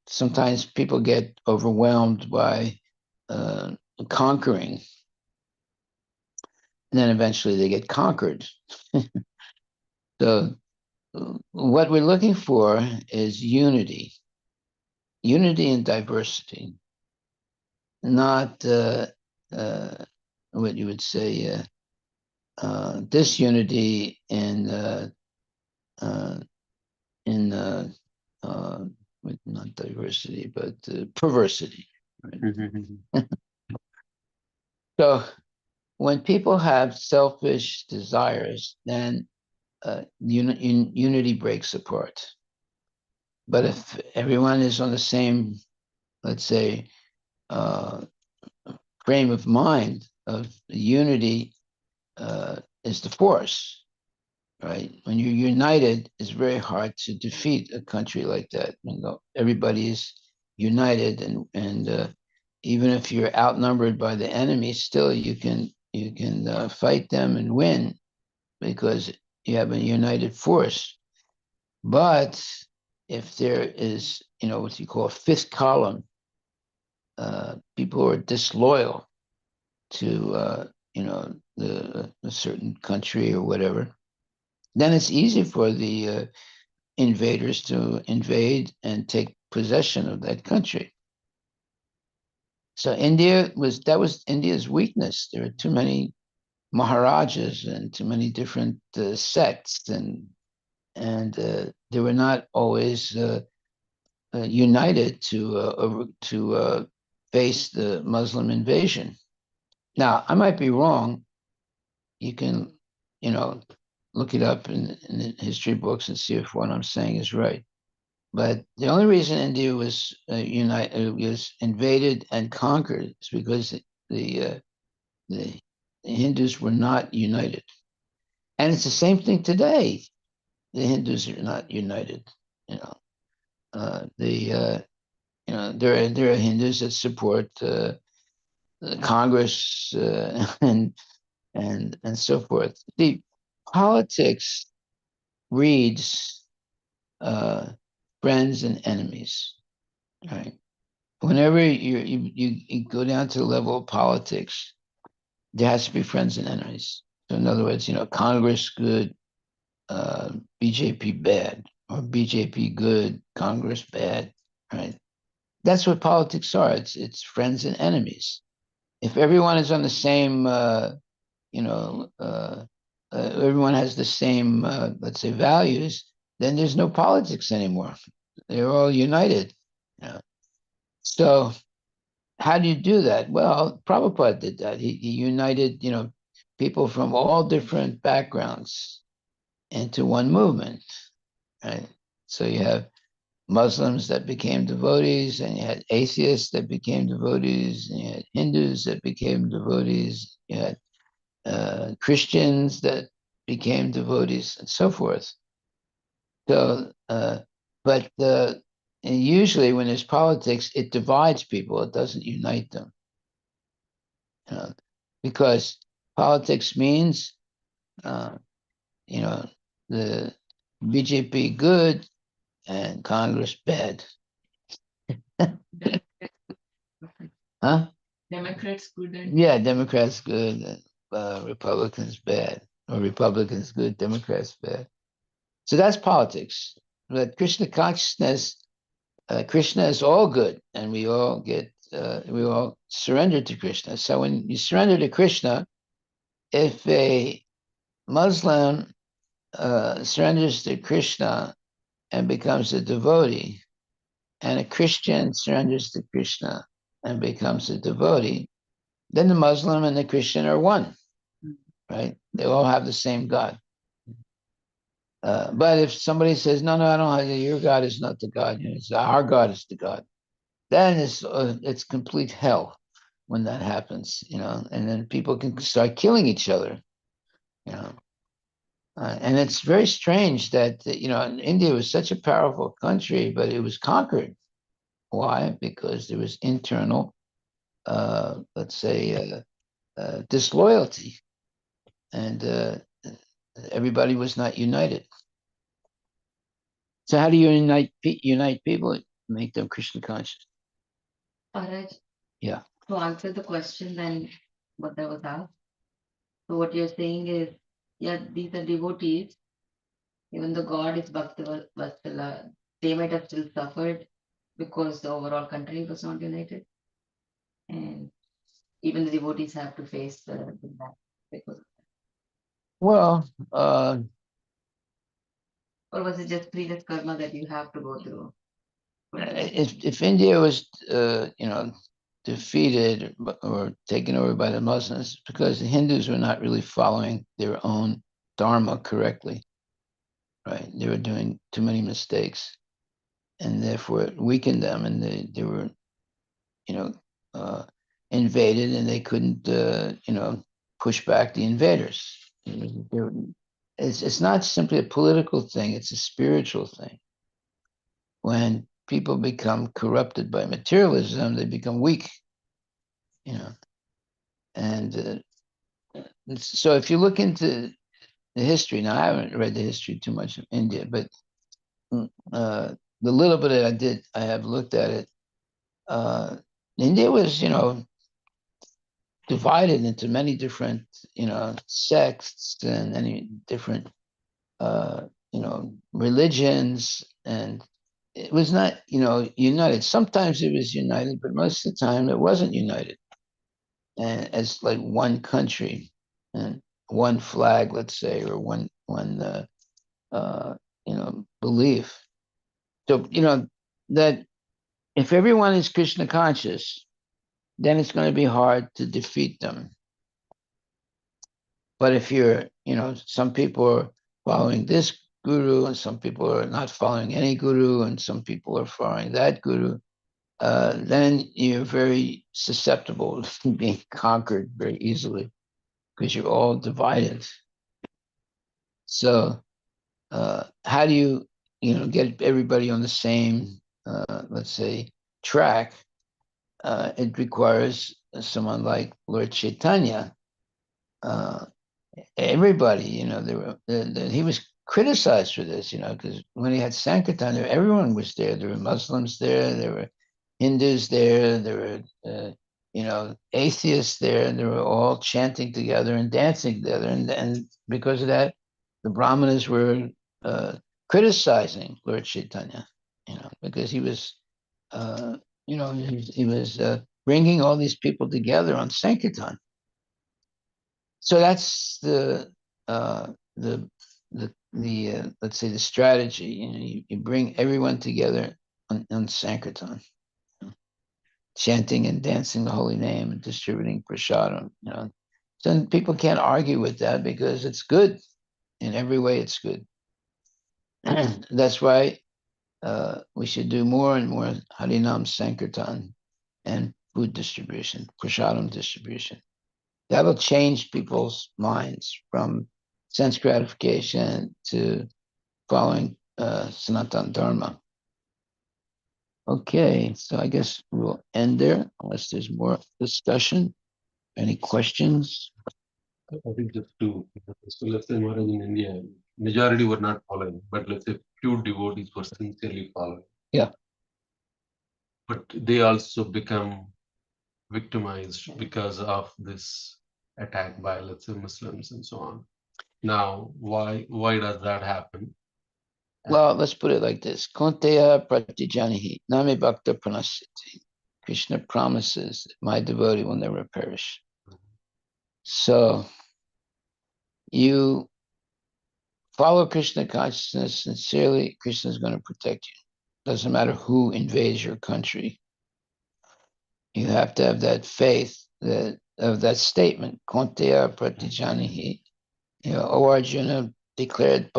Sometimes people get overwhelmed by conquering, and then eventually they get conquered. So what we're looking for is unity and diversity, not what you would say disunity and not diversity, but perversity. Right? So when people have selfish desires, then unity breaks apart. But if everyone is on the same, let's say, frame of mind of unity, is the force, right? When you're united, it's very hard to defeat a country like that. Everybody is united, and even if you're outnumbered by the enemy, still you can fight them and win because you have a united force. But if there is, what you call a fifth column, people who are disloyal to, a certain country or whatever, then it's easy for the invaders to invade and take possession of that country. So that was India's weakness. There were too many Maharajas and too many different sects, and they were not always united to face the Muslim invasion. Now, I might be wrong. You can, look it up in the history books and see if what I'm saying is right. But the only reason India was was invaded and conquered is because the Hindus were not united. And it's the same thing today. The Hindus are not united. You know, there are Hindus that support the Congress and so forth. The politics reads friends and enemies. Right. Whenever you go down to the level of politics, there has to be friends and enemies. So in other words, Congress good, BJP bad, or BJP good, Congress bad, right? That's what politics are. It's friends and enemies. If everyone is on the same, everyone has the same, let's say, values, then there's no politics anymore. They're all united. So how do you do that? Well, Prabhupada did that. He united, people from all different backgrounds into one movement, right? So you have Muslims that became devotees, and you had atheists that became devotees, and you had Hindus that became devotees, you had Christians that became devotees, and so forth. So, but and usually when there's politics, it divides people. It doesn't unite them, because politics means, the BJP good and Congress bad. Huh? Democrats good and Yeah, Democrats good, Republicans bad, or Republicans good, Democrats bad. So that's politics. But Krishna consciousness, Krishna is all good, and we all surrender to Krishna. So when you surrender to Krishna, if a Muslim surrenders to Krishna and becomes a devotee, and a Christian surrenders to Krishna and becomes a devotee, then the Muslim and the Christian are one, right? They all have the same God. But if somebody says, no, I don't have, your God is not the God, our God is the God, then it's complete hell when that happens, and then people can start killing each other, and it's very strange that, India was such a powerful country, but it was conquered. Why? Because there was internal, let's say, disloyalty, and everybody was not united. So how do you unite people? Make them Krishna conscious. Maharaj, Yeah. to answer the question then what I was asked. So what you're saying is, yeah, these are devotees. Even though God is Vatsala, they might have still suffered because the overall country was not united. And even the devotees have to face that because, Well, or was it just previous karma that you have to go through? if India was, defeated or taken over by the Muslims, because the Hindus were not really following their own dharma correctly, right? They were doing too many mistakes, and therefore it weakened them, and they were, invaded, and they couldn't, push back the invaders. It's not simply a political thing; it's a spiritual thing. When people become corrupted by materialism, they become weak, and so if you look into the history. Now, I haven't read the history too much of India, but the little bit that I did, I have looked at it. India was, divided into many different, sects and many different, religions, and it was not, united. Sometimes it was united, but most of the time it wasn't united, and as like one country and one flag, let's say, or one belief. So that if everyone is Krishna conscious, then it's going to be hard to defeat them. But if you're, some people are following this guru, and some people are not following any guru, and some people are following that guru, then you're very susceptible to being conquered very easily because you're all divided. So, how do you, get everybody on the same, let's say, track? It requires someone like Lord Chaitanya. Everybody, he was criticized for this, because when he had Sankirtan, everyone was there. There were Muslims there were Hindus there were, atheists there, and they were all chanting together and dancing together. And because of that, the Brahmanas were criticizing Lord Chaitanya, because he was, he was bringing all these people together on Sankirtan. So that's the let's say the strategy. You bring everyone together on Sankirtan, chanting and dancing the holy name and distributing prasadam. So people can't argue with that because it's good in every way. It's good. That's why we should do more and more Harinam Sankirtan and food distribution, prasadam distribution. That'll change people's minds from sense gratification to following Sanatana Dharma. Okay, so I guess we'll end there unless there's more discussion. Any questions? I think just two. So let's say Maharaj in India, majority were not following, but let's say few devotees were sincerely following. Yeah. But they also become victimized because of this attack by, let's say, Muslims and so on. Now, why does that happen? Well, let's put it like this. Konteya pratijanihi, nami bhakta pranasiti. Krishna promises that my devotee will never perish. So you follow Krishna consciousness sincerely, Krishna is going to protect you. Doesn't matter who invades your country. You have to have that faith of that statement. Konteya pratijanihi. O Arjuna declared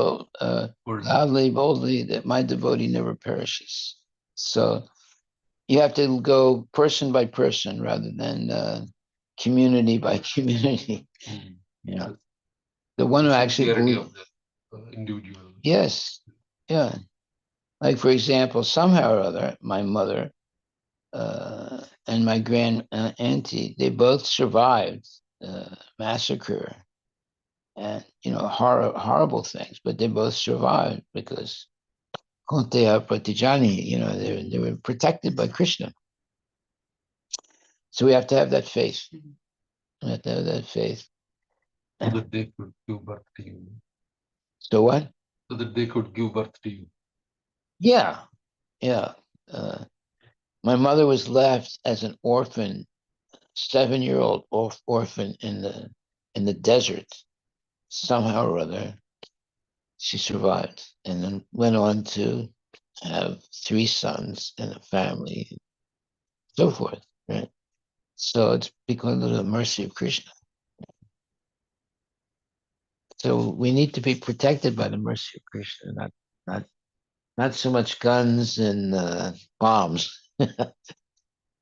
loudly, boldly that my devotee never perishes. So you have to go person by person rather than community by community. The one who actually believes, individual. Yes, yeah. Like for example, somehow or other, my mother and my grand auntie, they both survived massacre and horrible things, but they both survived because Konteya Pratijani, they were protected by Krishna. So we have to have that faith. We have to have that faith. So that they could give birth to you. So what? So that they could give birth to you. Yeah. My mother was left as an orphan, 7-year-old orphan in the desert. Somehow or other, she survived and then went on to have 3 sons and a family, so forth. Right? So it's because of the mercy of Krishna. So we need to be protected by the mercy of Krishna, not so much guns and bombs.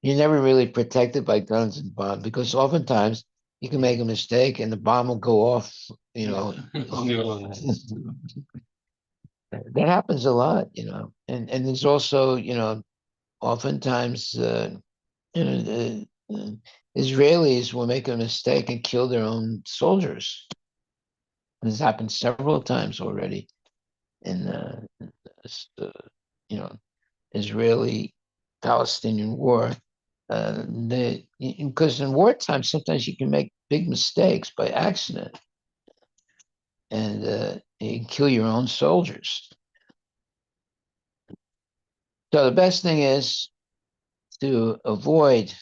You're never really protected by guns and bombs because oftentimes you can make a mistake and the bomb will go off. On your own. That happens a lot, and there's also, oftentimes, Israelis will make a mistake and kill their own soldiers. This happened several times already in this, Israeli-Palestinian war. Because in wartime, sometimes you can make big mistakes by accident, and you can kill your own soldiers. So the best thing is to avoid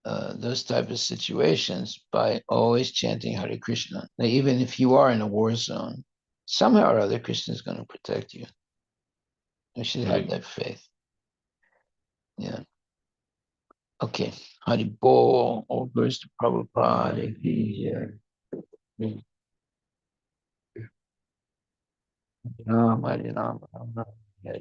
those type of situations by always chanting Hare Krishna. Now, even if you are in a war zone, somehow or other, Krishna is going to protect you. You should have that faith. Yeah. Okay. Hari Bol, all goes to Prabhupada. Ram, Hare Ram, Ram Ram.